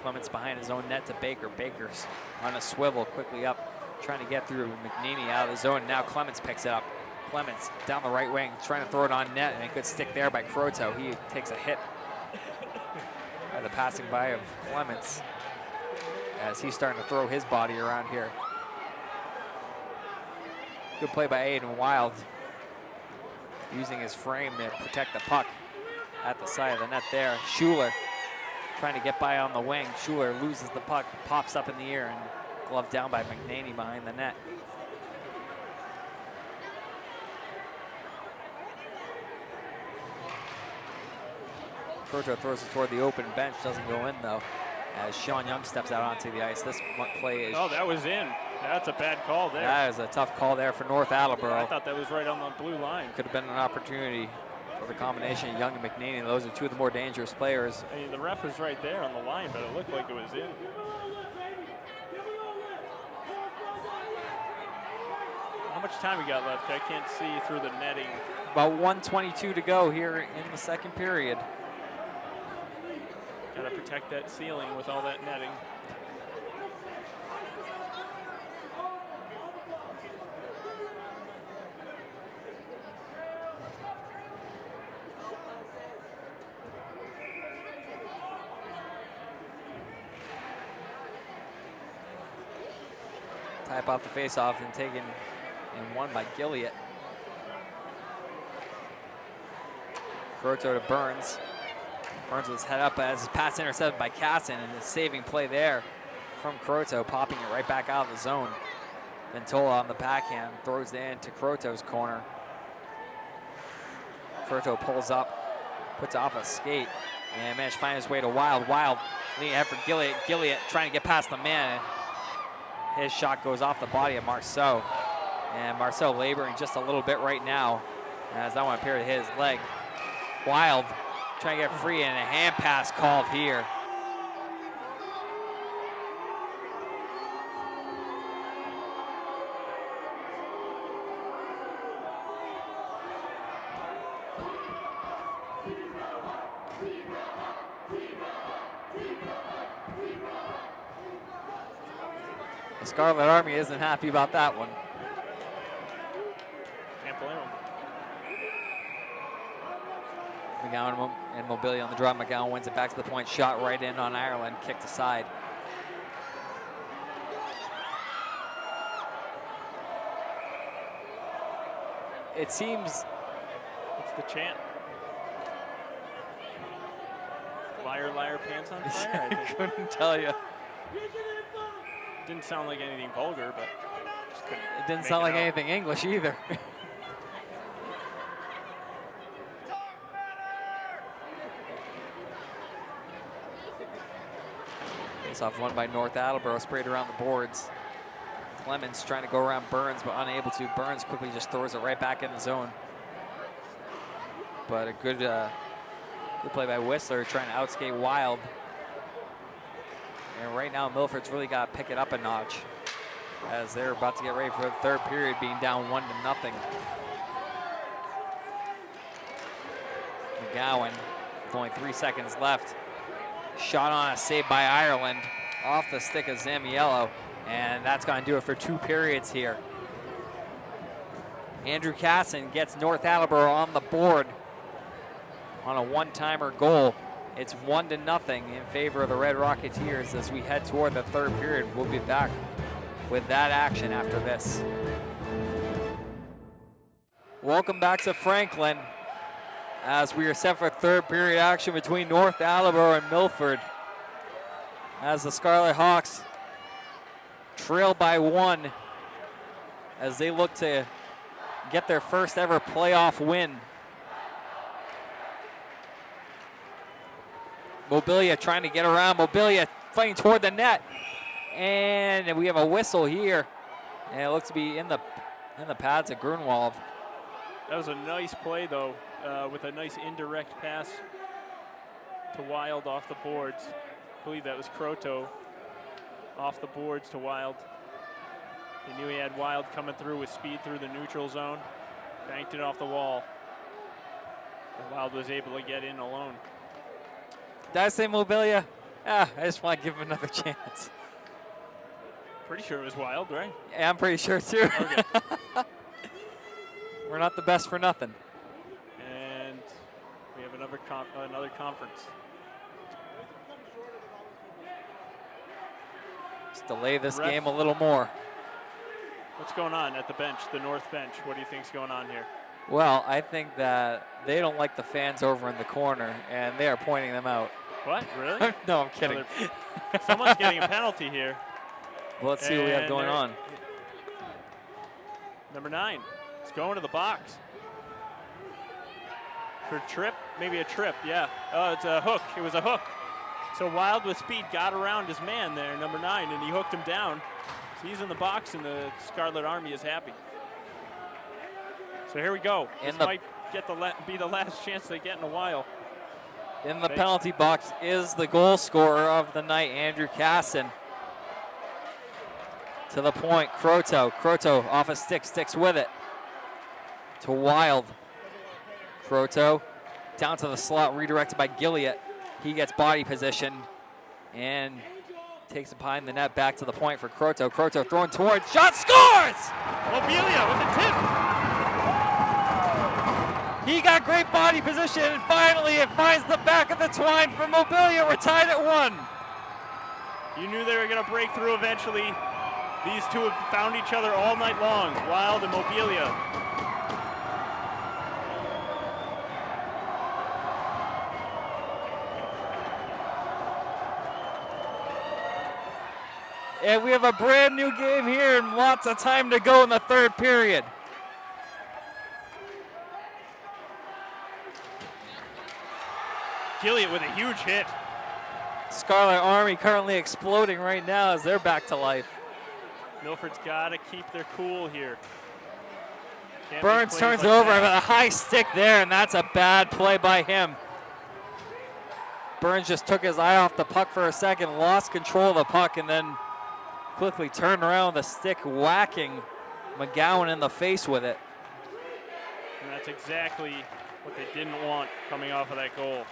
Clemens behind his own net to Baker. Baker's on a swivel, quickly up, trying to get through McNeely out of the zone. Now Clemens picks it up. Clemens down the right wing, trying to throw it on net, and a good stick there by Croto. He takes a hit by the passing by of Clemens as he's starting to throw his body around here. Good play by Aiden Wild, using his frame to protect the puck at the side of the net there. Schuler trying to get by on the wing. Schuler loses the puck, pops up in the air, and gloved down by McNaney behind the net. Croto throws it toward the open bench, doesn't go in though, as Sean Young steps out onto the ice. This play is... Oh, that was in. That's a bad call there. That is a tough call there for North Attleboro. I thought that was right on the blue line. Could have been an opportunity for the combination of Young and McNaney. Those are two of the more dangerous players. I mean, the ref was right there on the line, but it looked like it was in. How much time we got left? I can't see through the netting. About 1:22 to go here in the second period. Got to protect that ceiling with all that netting. Type off the face-off and taken and won by Gilliott. Croto to Burns. Burns with his head up as his pass intercepted by Casson, and a saving play there from Croto, popping it right back out of the zone. Ventola on the backhand throws it into Croto's corner. Croto pulls up, puts off a skate, and managed to find his way to Wild. Wild leading ahead for Gilliott. Gilliott trying to get past the man. His shot goes off the body of Marceau. And Marceau laboring just a little bit right now, as that one appeared to hit his leg. Wild trying to get free, and a hand pass called here. The Scarlet Army isn't happy about that one. Can't blame him. McGowan and Mobility on the draw. McGowan wins it back to the point. Shot right in on Ireland. Kicked aside. It seems... What's the chant? Liar, liar, pants on fire? I couldn't tell you. Didn't sound like anything vulgar, but just couldn't. It didn't sound like anything English either. Face-off won by North Attleboro, sprayed around the boards. Clemens trying to go around Burns, but unable to. Burns quickly just throws it right back in the zone. But a good play by Whistler, trying to outskate Wild. And right now, Milford's really got to pick it up a notch, as they're about to get ready for the third period, being down 1-0. McGowan, with only 3 seconds left. Shot on a save by Ireland off the stick of Zamiello, and that's going to do it for 2 periods here. Andrew Casson gets North Attleboro on the board on a one-timer goal. It's 1-0 in favor of the Red Rocketeers as we head toward the third period. We'll be back with that action after this. Welcome back to Franklin, as we are set for third period action between North Attleboro and Milford, as the Scarlet Hawks trail by 1 as they look to get their first ever playoff win. Mobilia trying to get around. Mobilia fighting toward the net, and we have a whistle here, and it looks to be in the pads of Grunwald. That was a nice play, though, with a nice indirect pass to Wild off the boards. I believe that was Croto off the boards to Wild. He knew he had Wild coming through with speed through the neutral zone. Banked it off the wall. And Wild was able to get in alone. Did I say Mobilia? I just want to give him another chance. Pretty sure it was Wild, right? Yeah, I'm pretty sure too. Okay. We're not the best for nothing. And we have another conference. Let's delay this game a little more. What's going on at the bench, the north bench? What do you think's going on here? Well, I think that they don't like the fans over in the corner, and they are pointing them out. What? Really? No, I'm kidding. Someone's getting a penalty here. Well, let's see what we have going on. Number 9 is going to the box. For trip, maybe a trip, yeah. Oh, it's a hook. It was a hook. So Wild with speed got around his man there, number 9, and he hooked him down. So he's in the box, and the Scarlet Army is happy. So here we go. This might be the last chance they get in a while. In the penalty box is the goal scorer of the night, Andrew Casson. To the point, Croto. Croto off a stick, sticks with it. To Wild. Croto down to the slot, redirected by Gilliott. He gets body position and takes it behind the net, back to the point for Croto. Croto throwing towards, shot, scores! Mobilia with the tip. He got great body position, and finally it finds the back of the twine for Mobilia. We're tied at 1. You knew they were going to break through eventually. These two have found each other all night long, Wild and Mobilia. And we have a brand new game here and lots of time to go in the third period. Gilliott with a huge hit. Scarlet Army currently exploding right now as they're back to life. Milford's got to keep their cool here. Burns turns it over with a high stick there, and that's a bad play by him. Burns just took his eye off the puck for a second, lost control of the puck, and then quickly turned around with the stick, whacking McGowan in the face with it. And that's exactly what they didn't want coming off of that goal.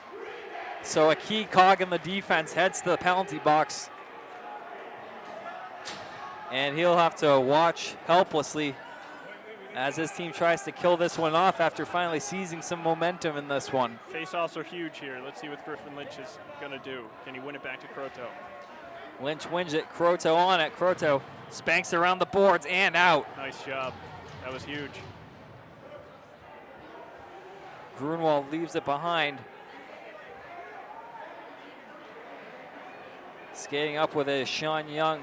So a key cog in the defense heads to the penalty box. And he'll have to watch helplessly as his team tries to kill this one off after finally seizing some momentum in this one. Face-offs are huge here. Let's see what Griffin Lynch is going to do. Can he win it back to Croto? Lynch wins it, Croto on it. Croto spanks around the boards and out. Nice job. That was huge. Grunwald leaves it behind. Skating up with it is Sean Young.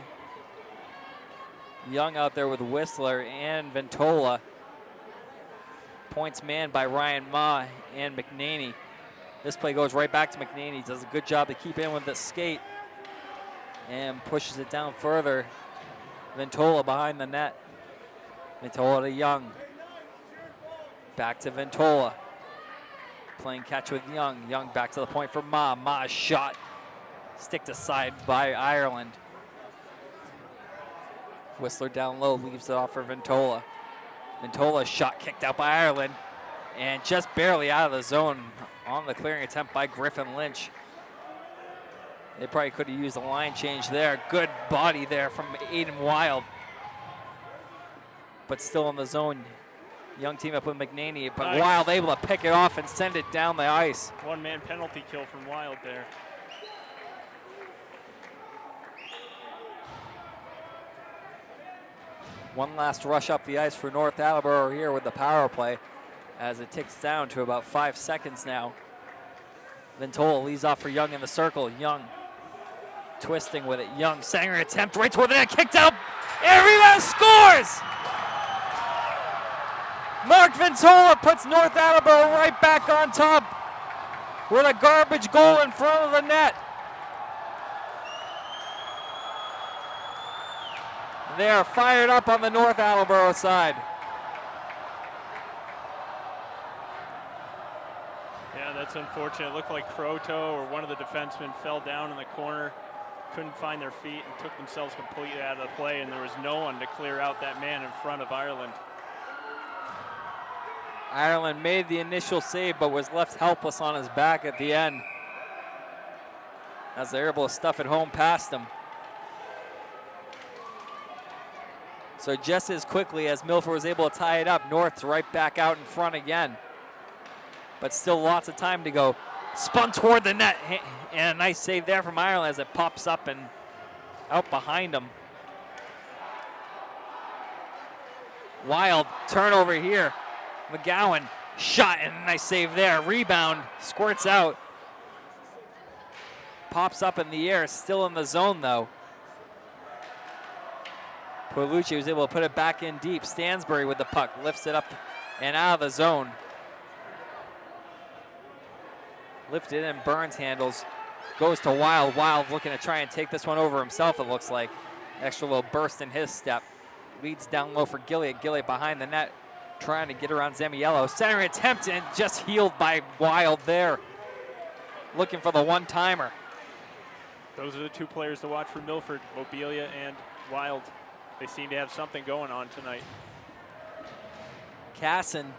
Young out there with Whistler and Ventola. Points manned by Ryan Ma and McNaney. This play goes right back to McNaney. Does a good job to keep in with the skate and pushes it down further. Ventola behind the net. Ventola to Young. Back to Ventola. Playing catch with Young. Young back to the point for Ma. Ma's shot. Sticked aside by Ireland. Whistler down low, leaves it off for Ventola. Ventola's shot kicked out by Ireland and just barely out of the zone on the clearing attempt by Griffin Lynch. They probably could have used a line change there. Good body there from Aiden Wild. But still in the zone. Young team up with McNaney, but nice. Wild able to pick it off and send it down the ice. One-man penalty kill from Wild there. One last rush up the ice for North Attleboro here with the power play as it ticks down to about 5 seconds now. Ventola leads off for Young in the circle. Young twisting with it. Young centering attempt right toward the net, kicked out, and rebound, scores! Mark Ventola puts North Attleboro right back on top with a garbage goal in front of the net. They are fired up on the North Attleboro side. Yeah, That's unfortunate. It looked like Croto or one of the defensemen fell down in the corner, couldn't find their feet, and took themselves completely out of the play, and there was no one to clear out that man in front of Ireland. Ireland made the initial save, but was left helpless on his back at the end, as they're able to stuff it home past him. So just as quickly as Milford was able to tie it up, North's right back out in front again. But still lots of time to go. Spun toward the net, and a nice save there from Ireland as it pops up and out behind him. Wild turnover here. McGowan shot and a nice save there. Rebound, squirts out. Pops up in the air, still in the zone though. Paolucci was able to put it back in deep. Stansbury with the puck, lifts it up and out of the zone. Lifted and Burns handles. Goes to Wild. Wild looking to try and take this one over himself, it looks like. Extra little burst in his step. Leads down low for Gilliat. Gilliat behind the net, trying to get around Zamiello. Center attempt and just healed by Wild there. Looking for the one-timer. Those are the two players to watch for Milford, Mobilia and Wild. They seem to have something going on tonight. Casson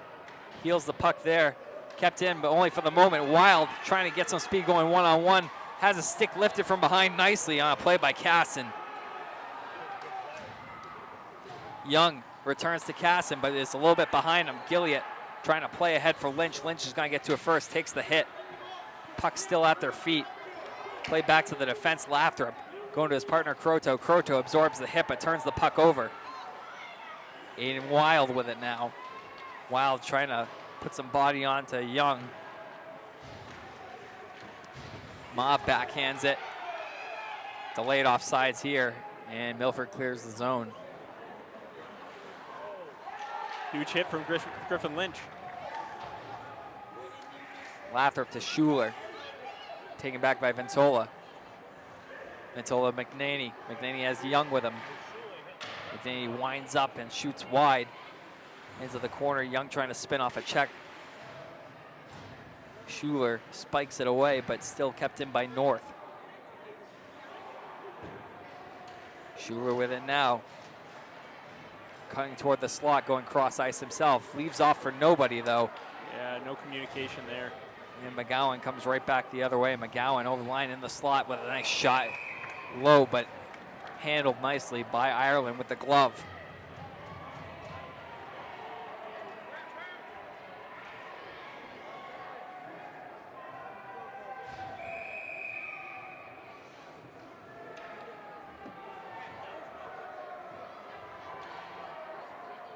heals the puck there. Kept in, but only for the moment. Wild trying to get some speed going one-on-one. Has a stick lifted from behind nicely on a play by Casson. Young returns to Casson, but is a little bit behind him. Gilliat trying to play ahead for Lynch. Lynch is going to get to it first, takes the hit. Puck still at their feet. Play back to the defense, Lathrop. Going to his partner, Croto. Croto absorbs the hit, but turns the puck over. Aiden Wild with it now. Wild trying to put some body onto Young. Ma backhands it. Delayed offsides here, and Milford clears the zone. Huge hit from Griffin Lynch. Lathrop to Schuler. Taken back by Ventola. Ventola, McNaney. McNaney has Young with him. McNaney winds up and shoots wide into the corner. Young trying to spin off a check. Schuler spikes it away, but still kept in by North. Schuler with it now. Cutting toward the slot, going cross ice himself. Leaves off for nobody though. Yeah, no communication there. And McGowan comes right back the other way. McGowan over the line in the slot with a nice shot. Low, but handled nicely by Ireland with the glove.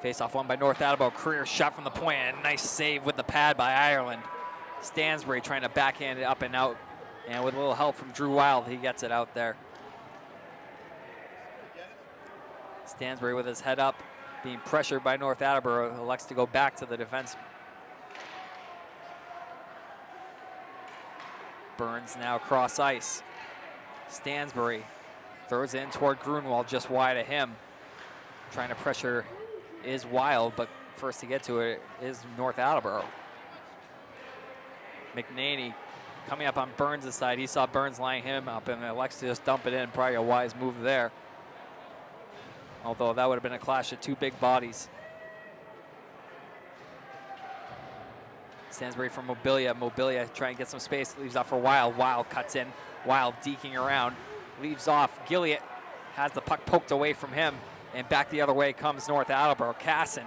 Face-off won by North Attleboro. Career shot from the point and a nice save with the pad by Ireland. Stansbury trying to backhand it up and out. And with a little help from Drew Wild, he gets it out there. Stansbury with his head up, being pressured by North Attleboro, elects to go back to the defense. Burns now cross ice. Stansbury throws it in toward Grunwald, just wide of him. Trying to pressure is Wild, but first to get to it is North Attleboro. McNaney coming up on Burns' side. He saw Burns line him up and elects to just dump it in. Probably a wise move there. Although that would have been a clash of two big bodies. Stansbury from Mobilia. Mobilia trying to get some space. Leaves off for Wild. Wild cuts in. Wild deking around. Leaves off. Gilliat has the puck poked away from him. And back the other way comes North Attleboro. Casson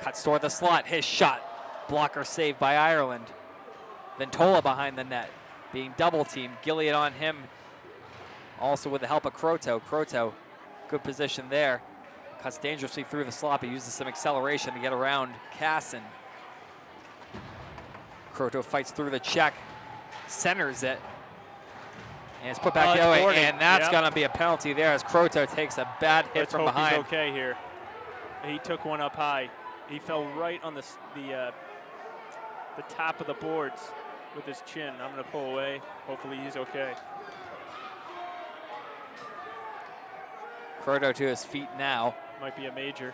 cuts toward the slot. His shot. Blocker saved by Ireland. Ventola behind the net. Being double teamed. Gilliat on him. Also with the help of Croto. Croto, good position there. Cuts dangerously through the slot, but uses some acceleration to get around Casson. Croto fights through the check. Centers it. And it's put back the other way, and that's going to be a penalty there as Croto takes a bad hit from behind. He's okay here. He took one up high. He fell right on the top of the boards with his chin. I'm going to pull away. Hopefully he's okay. Croto to his feet now. Might be a major.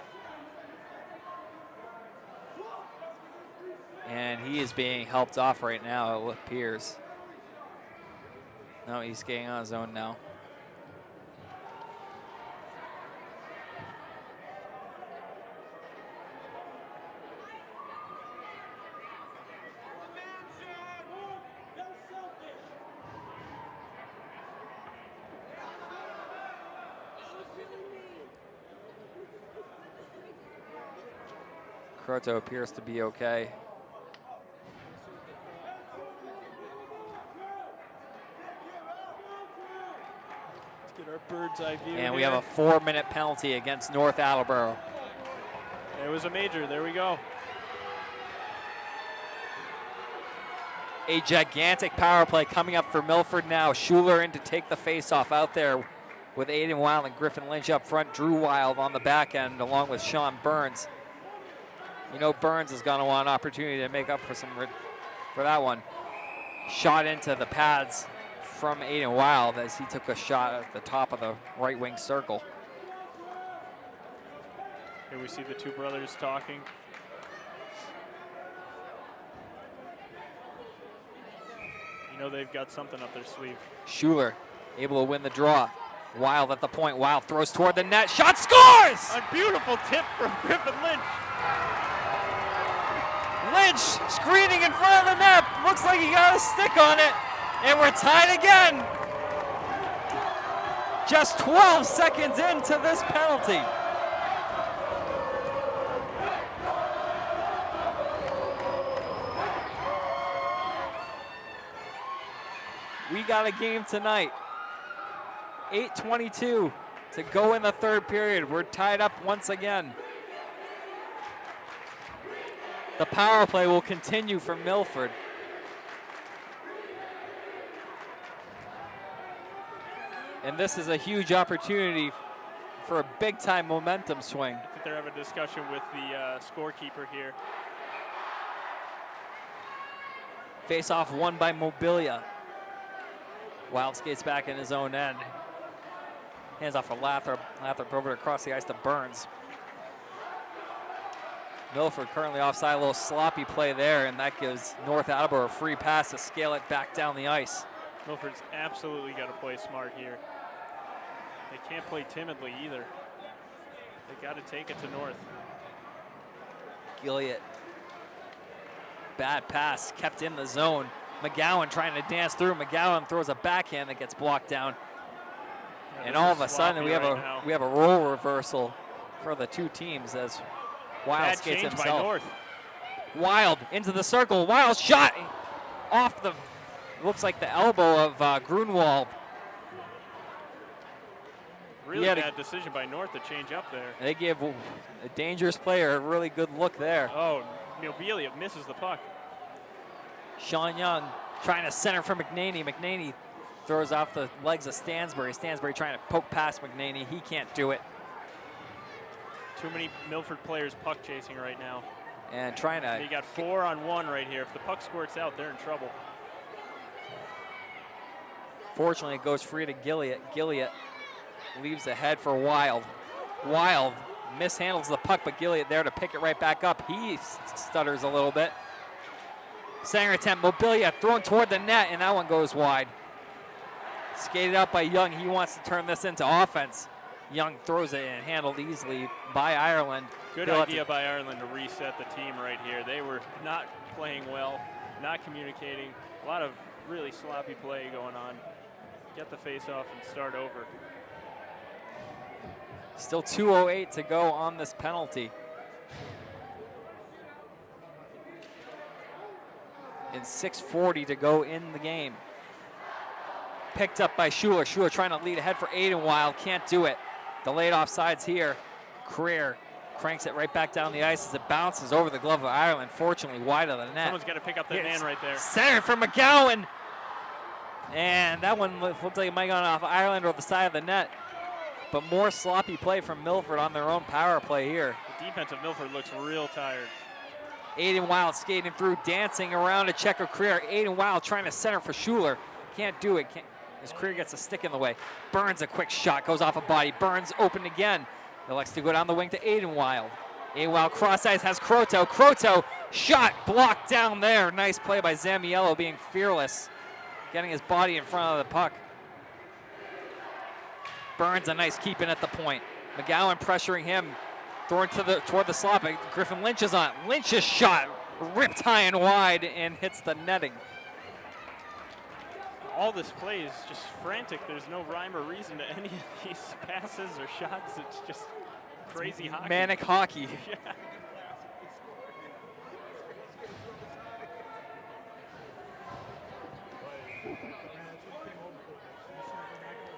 And he is being helped off right now, it appears. No, he's skating on his own now. Croto appears to be okay. Let's get our bird's eye view. And we have a 4-minute penalty against North Attleboro. It was a major. There we go. A gigantic power play coming up for Milford now. Schuler in to take the face-off out there with Aiden Wild and Griffin Lynch up front. Drew Wild on the back end along with Sean Burns. You know Burns is going to want an opportunity to make up for that one. Shot into the pads from Aiden Wild as he took a shot at the top of the right wing circle. Here we see the two brothers talking. You know they've got something up their sleeve. Schuler able to win the draw. Wild at the point. Wild throws toward the net. Shot, scores! A beautiful tip from Griffin Lynch. Lynch screening in front of the net. Looks like he got a stick on it. And we're tied again. Just 12 seconds into this penalty. We got a game tonight. 8:22 to go in the third period. We're tied up once again. The power play will continue for Milford. And this is a huge opportunity for a big-time momentum swing. I think they're having a discussion with the scorekeeper here. Face-off won by Mobilia. Wild skates back in his own end. Hands off for Lathrop. Lathrop over across the ice to Burns. Milford currently offside, a little sloppy play there, and that gives North Attleboro a free pass to scale it back down the ice. Milford's absolutely got to play smart here. They can't play timidly either. They got to take it to North. Gilliott. Bad pass, kept in the zone. McGowan trying to dance through. McGowan throws a backhand that gets blocked down. Yeah, And all of a sudden we have a role reversal for the two teams as Wild Bad skates change himself. by North. Wild into the circle. Wild shot off the, looks like the elbow of Grunwald. Really bad decision by North to change up there. They give a dangerous player a really good look there. Oh, Mobilia misses the puck. Sean Young trying to center for McNaney. McNaney throws off the legs of Stansbury. Stansbury trying to poke past McNaney. He can't do it. Too many Milford players puck chasing right now. And trying to. You got 4-on-1 right here. If the puck squirts out, they're in trouble. Fortunately, it goes free to Gilliott. Gilliott leaves ahead for Wild. Wild mishandles the puck, but Gilliott there to pick it right back up. He stutters a little bit. Center attempt, Mobilia thrown toward the net, and that one goes wide. Skated out by Young. He wants to turn this into offense. Young throws it and handled easily by Ireland. Good idea by Ireland to reset the team right here. They were not playing well, not communicating. A lot of really sloppy play going on. Get the face off and start over. Still 2:08 to go on this penalty. And 6:40 to go in the game. Picked up by Schuler. Schuler trying to lead ahead for Aiden Wild. Can't do it. Delayed offsides here. Creer cranks it right back down the ice as it bounces over the glove of Ireland. Fortunately, wide of the net. Someone's got to pick up that man right there. Center for McGowan. And that one looked like it might have gone off Ireland or the side of the net. But more sloppy play from Milford on their own power play here. The defense of Milford looks real tired. Aiden Wild skating through, dancing around to Checker Creer. Aiden Wild trying to center for Schuler. Can't do it. As Creer gets a stick in the way. Burns a quick shot, goes off a body. Burns open again. Elects to go down the wing to Aiden Wild. Aiden Wild cross ice has Croto. Croto Shot blocked down there. Nice play by Zamiello, being fearless, getting his body in front of the puck. Burns a nice keep in at the point. McGowan pressuring him, throwing toward the slot, but Griffin Lynch is on. Lynch's shot ripped high and wide and hits the netting. All this play is just frantic. There's no rhyme or reason to any of these passes or shots. It's just crazy hockey. Manic hockey. Yeah.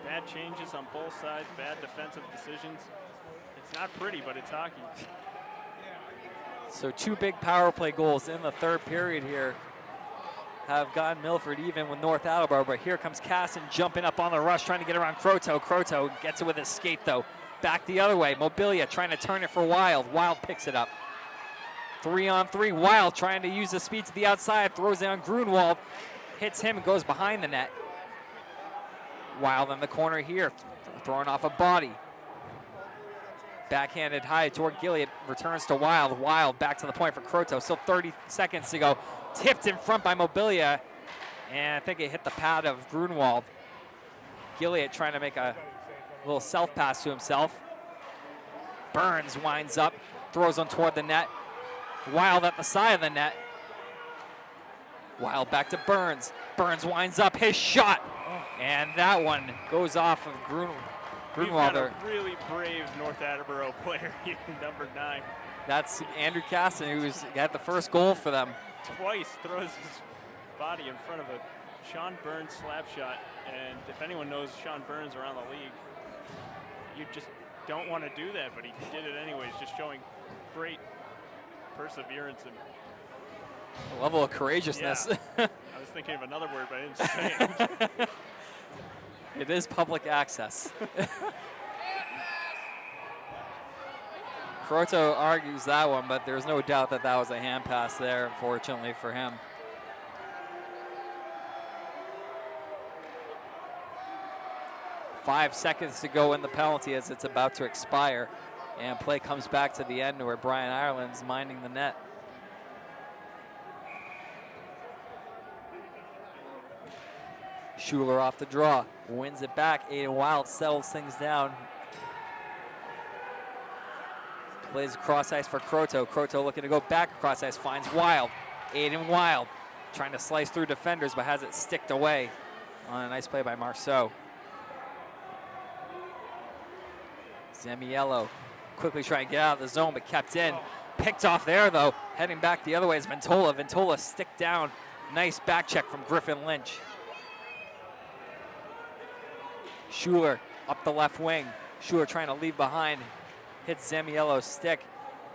Bad changes on both sides, bad defensive decisions. It's not pretty, but it's hockey. So 2 big power play goals in the third period here have gotten Milford even with North Attleboro, but here comes Casson jumping up on the rush, trying to get around Croteau. Croteau gets it with his skate, though. Back the other way. Mobilia trying to turn it for Wild. Wild picks it up. 3-on-3. Wild trying to use the speed to the outside. Throws it on Grunwald. Hits him and goes behind the net. Wild in the corner here. Throwing off a body. Backhanded high toward Gilead. Returns to Wild. Wild back to the point for Croteau. Still 30 seconds to go. Tipped in front by Mobilia. And I think it hit the pad of Grunwald. Gilead trying to make a little self pass to himself. Burns winds up, throws on toward the net. Wild at the side of the net. Wild back to Burns. Burns winds up, his shot. And that one goes off of Grunwald. We've got a really brave North Attleboro player here, number 9. That's Andrew Casson, who's got the first goal for them. Twice throws his body in front of a Sean Burns slap shot. And if anyone knows Sean Burns around the league, you just don't want to do that, but he did it anyways, just showing great perseverance and a level of courageousness. Yeah. I was thinking of another word, but I didn't say it. It is public access. Croteau argues that one, but there's no doubt that that was a hand pass there, unfortunately for him. Five seconds to go in the penalty as it's about to expire. And play comes back to the end where Brian Ireland's minding the net. Schuler off the draw, wins it back. Aiden Wild settles things down. Plays across ice for Croteau. Croteau looking to go back across ice, finds Wild. Aiden Wild trying to slice through defenders, but has it sticked away on a nice play by Marceau. Zamiello quickly trying to get out of the zone, but kept in. Picked off there, though. Heading back the other way is Ventola. Ventola stick down. Nice back check from Griffin Lynch. Schuler up the left wing. Schuler trying to leave behind. Hits Zamiello's stick.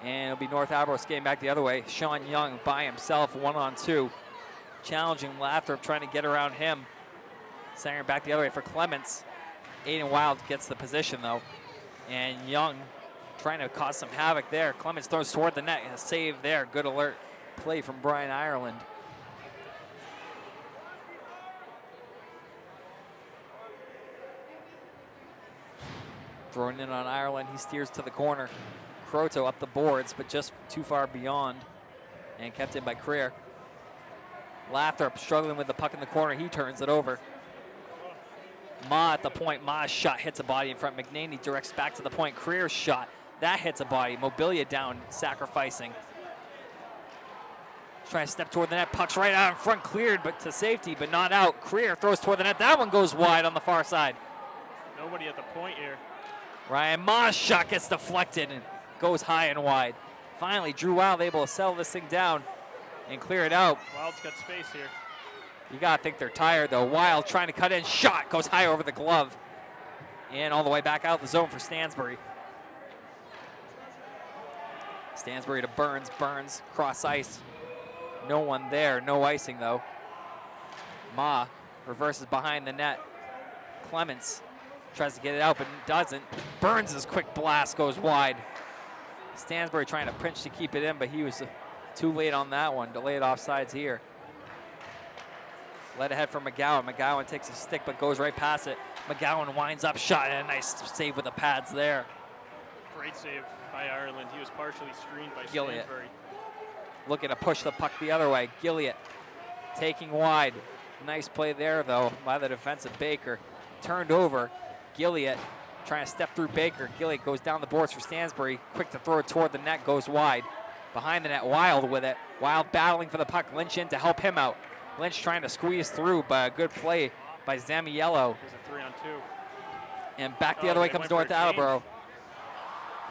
And it'll be North Attleboro skating back the other way. Sean Young by himself, 1-on-2. Challenging Lathrop, trying to get around him. Centering back the other way for Clements. Aiden Wild gets the position, though. And Young trying to cause some havoc there. Clements throws toward the net. A save there. Good alert play from Brian Ireland. Throwing in on Ireland. He steers to the corner. Croteau up the boards, but just too far beyond. And kept in by Creer. Lathrop struggling with the puck in the corner. He turns it over. Ma at the point. Ma's shot hits a body in front. McNaney directs back to the point. Creer's shot. That hits a body. Mobilia down, sacrificing. Trying to step toward the net. Puck's right out in front. Cleared but to safety, but not out. Creer throws toward the net. That one goes wide on the far side. Nobody at the point here. Ryan Ma's shot gets deflected and goes high and wide. Finally, Drew Wild able to settle this thing down and clear it out. Wild's got space here. You got to think they're tired, though. Wild trying to cut in. Shot goes high over the glove. And all the way back out the zone for Stansbury. Stansbury to Burns. Burns cross ice. No one there. No icing, though. Ma reverses behind the net. Clements tries to get it out, but doesn't. Burns' quick blast goes wide. Stansbury trying to pinch to keep it in, but he was too late on that one. Delayed offsides here. Led ahead for McGowan. McGowan takes a stick, but goes right past it. McGowan winds up, shot, and a nice save with the pads there. Great save by Ireland. He was partially screened by Gilead. Stansbury. looking to push the puck the other way. Gilliat taking wide. Nice play there, though, by the defensive Baker. Turned over. Gilliat trying to step through Baker. Gilliat goes down the boards for Stansbury. Quick to throw it toward the net, goes wide. Behind the net, Wild with it. Wild battling for the puck. Lynch in to help him out. Lynch trying to squeeze through, but a good play by Zamiello. There's a 3-on-2. And back the other way comes North Attleboro.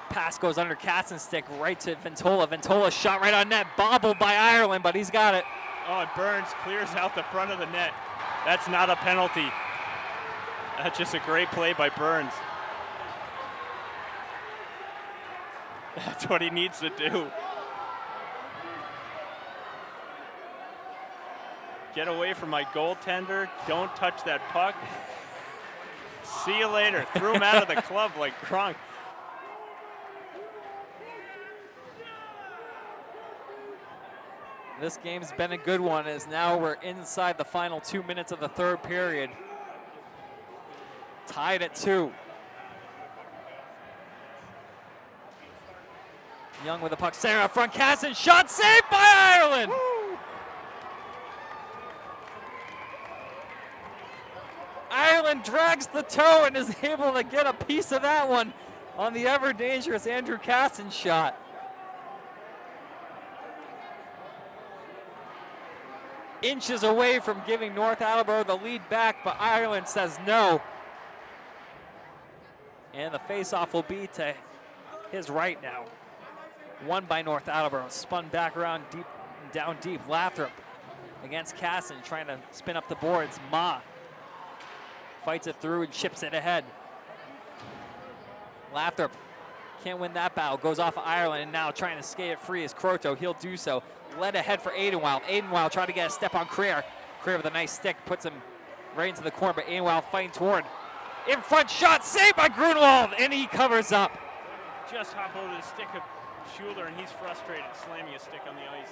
Pass goes under Caston's stick right to Ventola. Ventola shot right on net, bobbled by Ireland, but he's got it. Oh, and Burns clears out the front of the net. That's not a penalty. That's just a great play by Burns. That's what he needs to do. Get away from my goaltender. Don't touch that puck. See you later. Threw him out of the club like Kronk. This game's been a good one, as now we're inside the final 2 minutes of the third period. Tied at 2. Young with the puck, center up front, Caston, shot saved by Ireland! Woo! Ireland drags the toe and is able to get a piece of that one on the ever dangerous Andrew Caston shot. Inches away from giving North Attleboro the lead back, but Ireland says no. And the faceoff will be to his right now. Won by North Attleboro, spun back around deep, down deep. Lathrop against Caston, trying to spin up the boards. Ma fights it through and chips it ahead. Lathrop can't win that battle, goes off of Ireland, and now trying to skate it free is Croto. He'll do so. Led ahead for Aidenwild. Aidenwild trying to get a step on Creer. Creer with a nice stick, puts him right into the corner, but Aidenwild fighting toward. In front shot, saved by Grunwald, and he covers up. Just hop over the stick of Schuler, and he's frustrated, slamming his stick on the ice.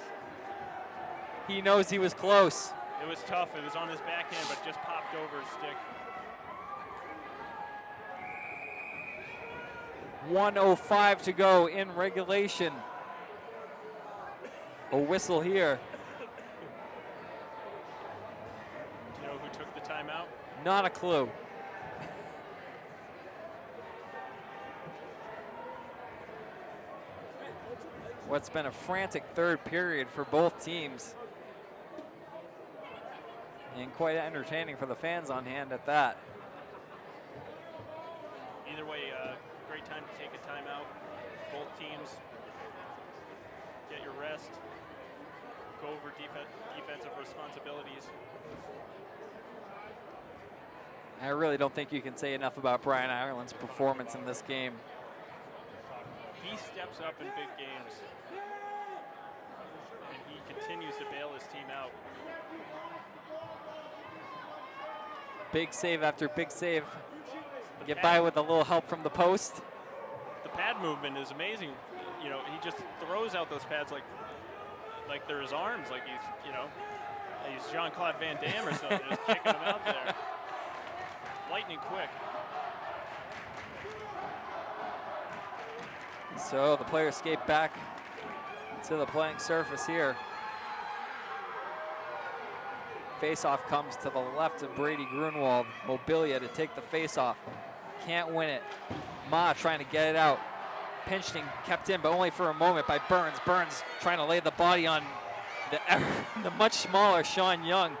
He knows he was close. It was tough. It was on his backhand, but just popped over his stick. 1:05 to go in regulation. A whistle here. Do you know who took the timeout? Not a clue. What's been a frantic third period for both teams. And quite entertaining for the fans on hand at that. Either way, great time to take a timeout. Both teams get your rest. Go over defensive responsibilities. I really don't think you can say enough about Brian Ireland's performance in this game. He steps up in big games. And he continues to bail his team out. Big save after big save. Get by with a little help from the post. The pad movement is amazing. You know, he just throws out those pads like they're his arms, like he's Jean-Claude Van Damme or something, just kicking them out there. Lightning quick. So the players skate back to the playing surface here. Faceoff comes to the left of Brady Grunwald. Mobilia to take the faceoff. Can't win it. Ma trying to get it out. Pinched and kept in, but only for a moment by Burns. Burns trying to lay the body on the much smaller Sean Young.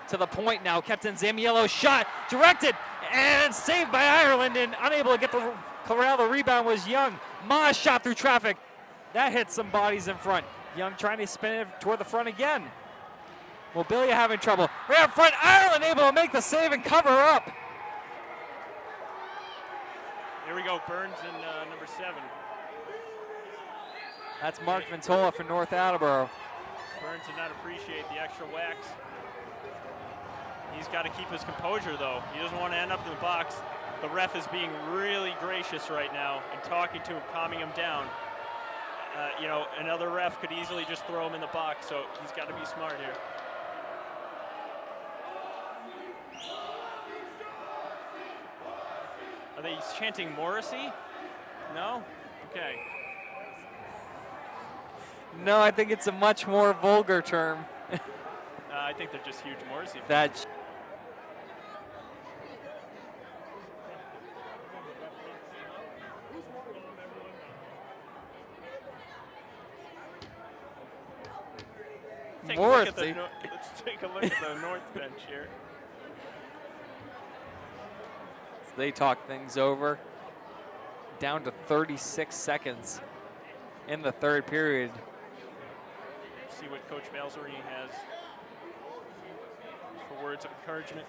To the point now, kept in. Zamiello shot, directed, and saved by Ireland, and unable to get the corral. The rebound was Young. Ma shot through traffic. That hit some bodies in front. Young trying to spin it toward the front again. Mobilia having trouble. Right up front, Ireland able to make the save and cover up. Here we go, Burns in number 7. That's Mark Ventola for North Attleboro. Burns did not appreciate the extra wax. He's got to keep his composure, though. He doesn't want to end up in the box. The ref is being really gracious right now and talking to him, calming him down. Another ref could easily just throw him in the box, so he's got to be smart here. Are they chanting Morrissey? No? Okay. No, I think it's a much more vulgar term. I think they're just huge Morrissey fans. That Morrissey. Let's take a look at the north bench here. They talk things over. Down to 36 seconds in the third period. See what Coach Balzerini has for words of encouragement.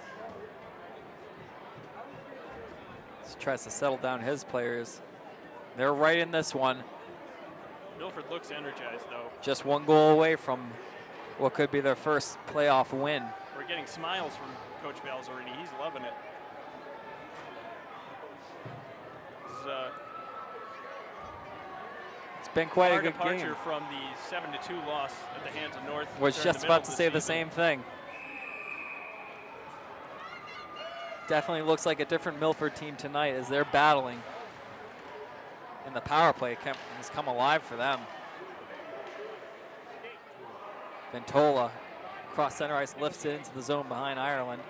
He tries to settle down his players. They're right in this one. Milford looks energized, though. Just one goal away from what could be their first playoff win. We're getting smiles from Coach Balzerini. He's loving it. It's been quite a good departure game. From the 7-2 loss at the hands of North. Was just about to say the same thing. Definitely looks like a different Milford team tonight as they're battling. And the power play has come alive for them. Ventola, cross center ice, lifts it into the zone behind Ireland.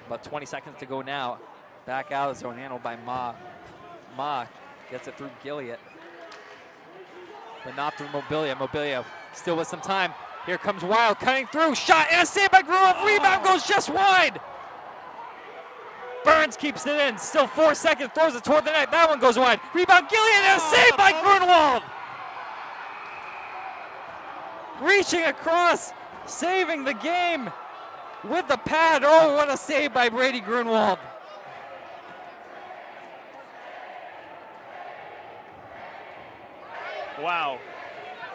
About 20 seconds to go now. Back out of the zone, handled by Ma. Ma gets it through Gilliott, but not through Mobilia. Mobilia still with some time. Here comes Wild, cutting through, shot, and a save by Grunwald. Rebound goes just wide. Burns keeps it in, still 4 seconds, throws it toward the net. That one goes wide. Rebound, Gilliott, and a save by Grunwald. Reaching across, saving the game with the pad. Oh, what a save by Brady Grunwald. Wow.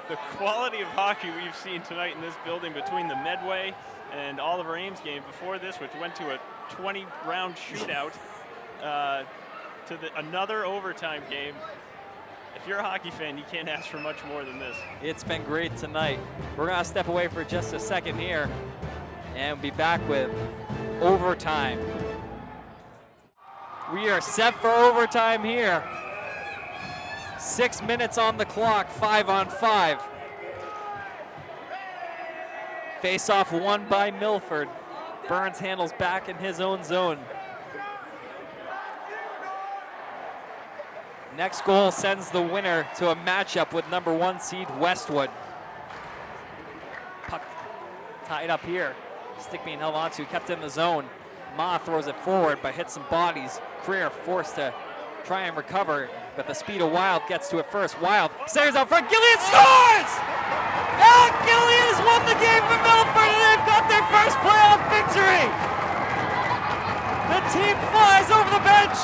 The quality of hockey we've seen tonight in this building between the Medway and Oliver Ames game before this, which went to a 20-round shootout, to another overtime game. If you're a hockey fan, you can't ask for much more than this. It's been great tonight. We're going to step away for just a second here and be back with overtime. We are set for overtime here. 6 minutes on the clock, 5-on-5. Face-off won by Milford. Burns handles back in his own zone. Next goal sends the winner to a matchup with number 1 seed Westwood. Puck tied up here. Stick being held onto, kept in the zone. Ma throws it forward, but hits some bodies. Creer forced to try and recover, but the speed of Wild gets to it first. Wild centers out front. Gilliott scores! And Gilliott has won the game for Milford, and they've got their first playoff victory. The team flies over the bench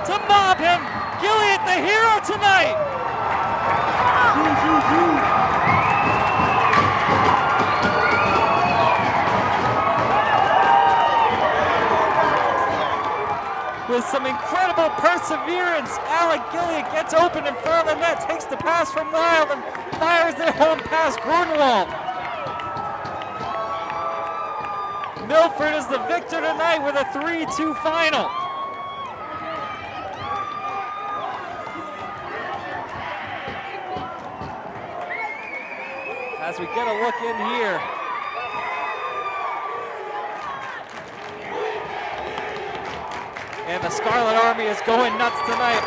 to mob him. Gilliott, the hero tonight. With some incredible perseverance, Alec Gilliott gets open in front of the net, takes the pass from Wild and fires it home past Grunwald. Milford is the victor tonight with a 3-2 final. As we get a look in here, and the Scarlet Army is going nuts tonight.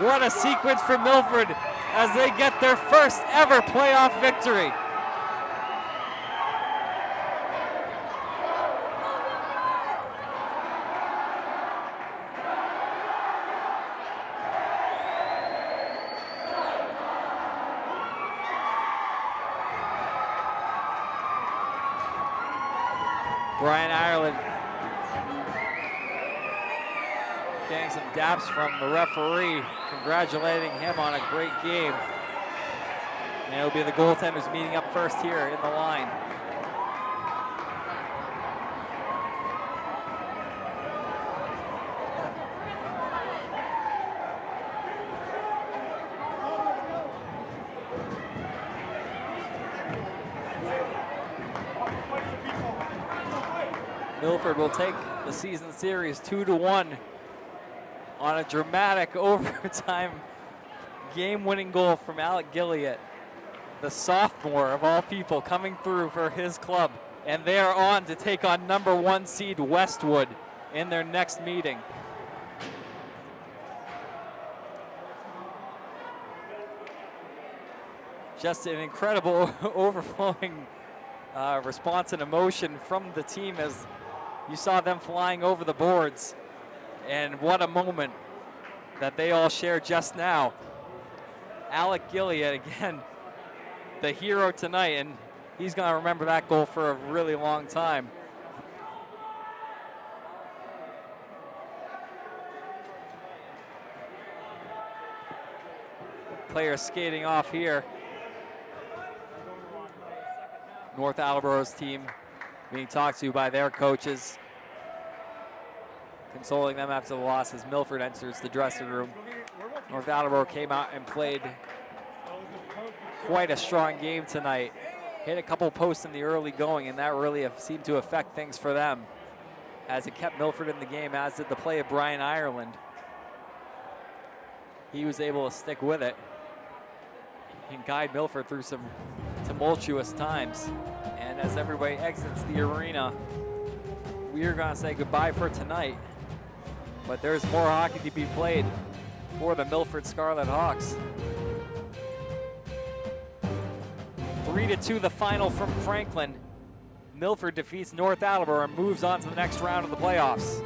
What a sequence for Milford as they get their first ever playoff victory. Brian Ireland getting some daps from the referee, congratulating him on a great game. And it'll be the goaltenders meeting up first here in the line. Milford will take the season series 2-1 on a dramatic overtime game-winning goal from Alec Gilliott, the sophomore of all people, coming through for his club. And they are on to take on number 1 seed Westwood in their next meeting. Just an incredible overflowing response and emotion from the team as you saw them flying over the boards. And what a moment that they all shared just now. Alec Gilliott, again, the hero tonight, and he's going to remember that goal for a really long time. Players skating off here. North Attleboro's team being talked to by their coaches, consoling them after the loss as Milford enters the dressing room. North Attleboro came out and played quite a strong game tonight. Hit a couple posts in the early going, and that really seemed to affect things for them as it kept Milford in the game, as did the play of Brian Ireland. He was able to stick with it and guide Milford through some tumultuous times. And as everybody exits the arena, we are going to say goodbye for tonight. But there's more hockey to be played for the Milford Scarlet Hawks. 3-2 the final from Franklin. Milford defeats North Attleboro and moves on to the next round of the playoffs.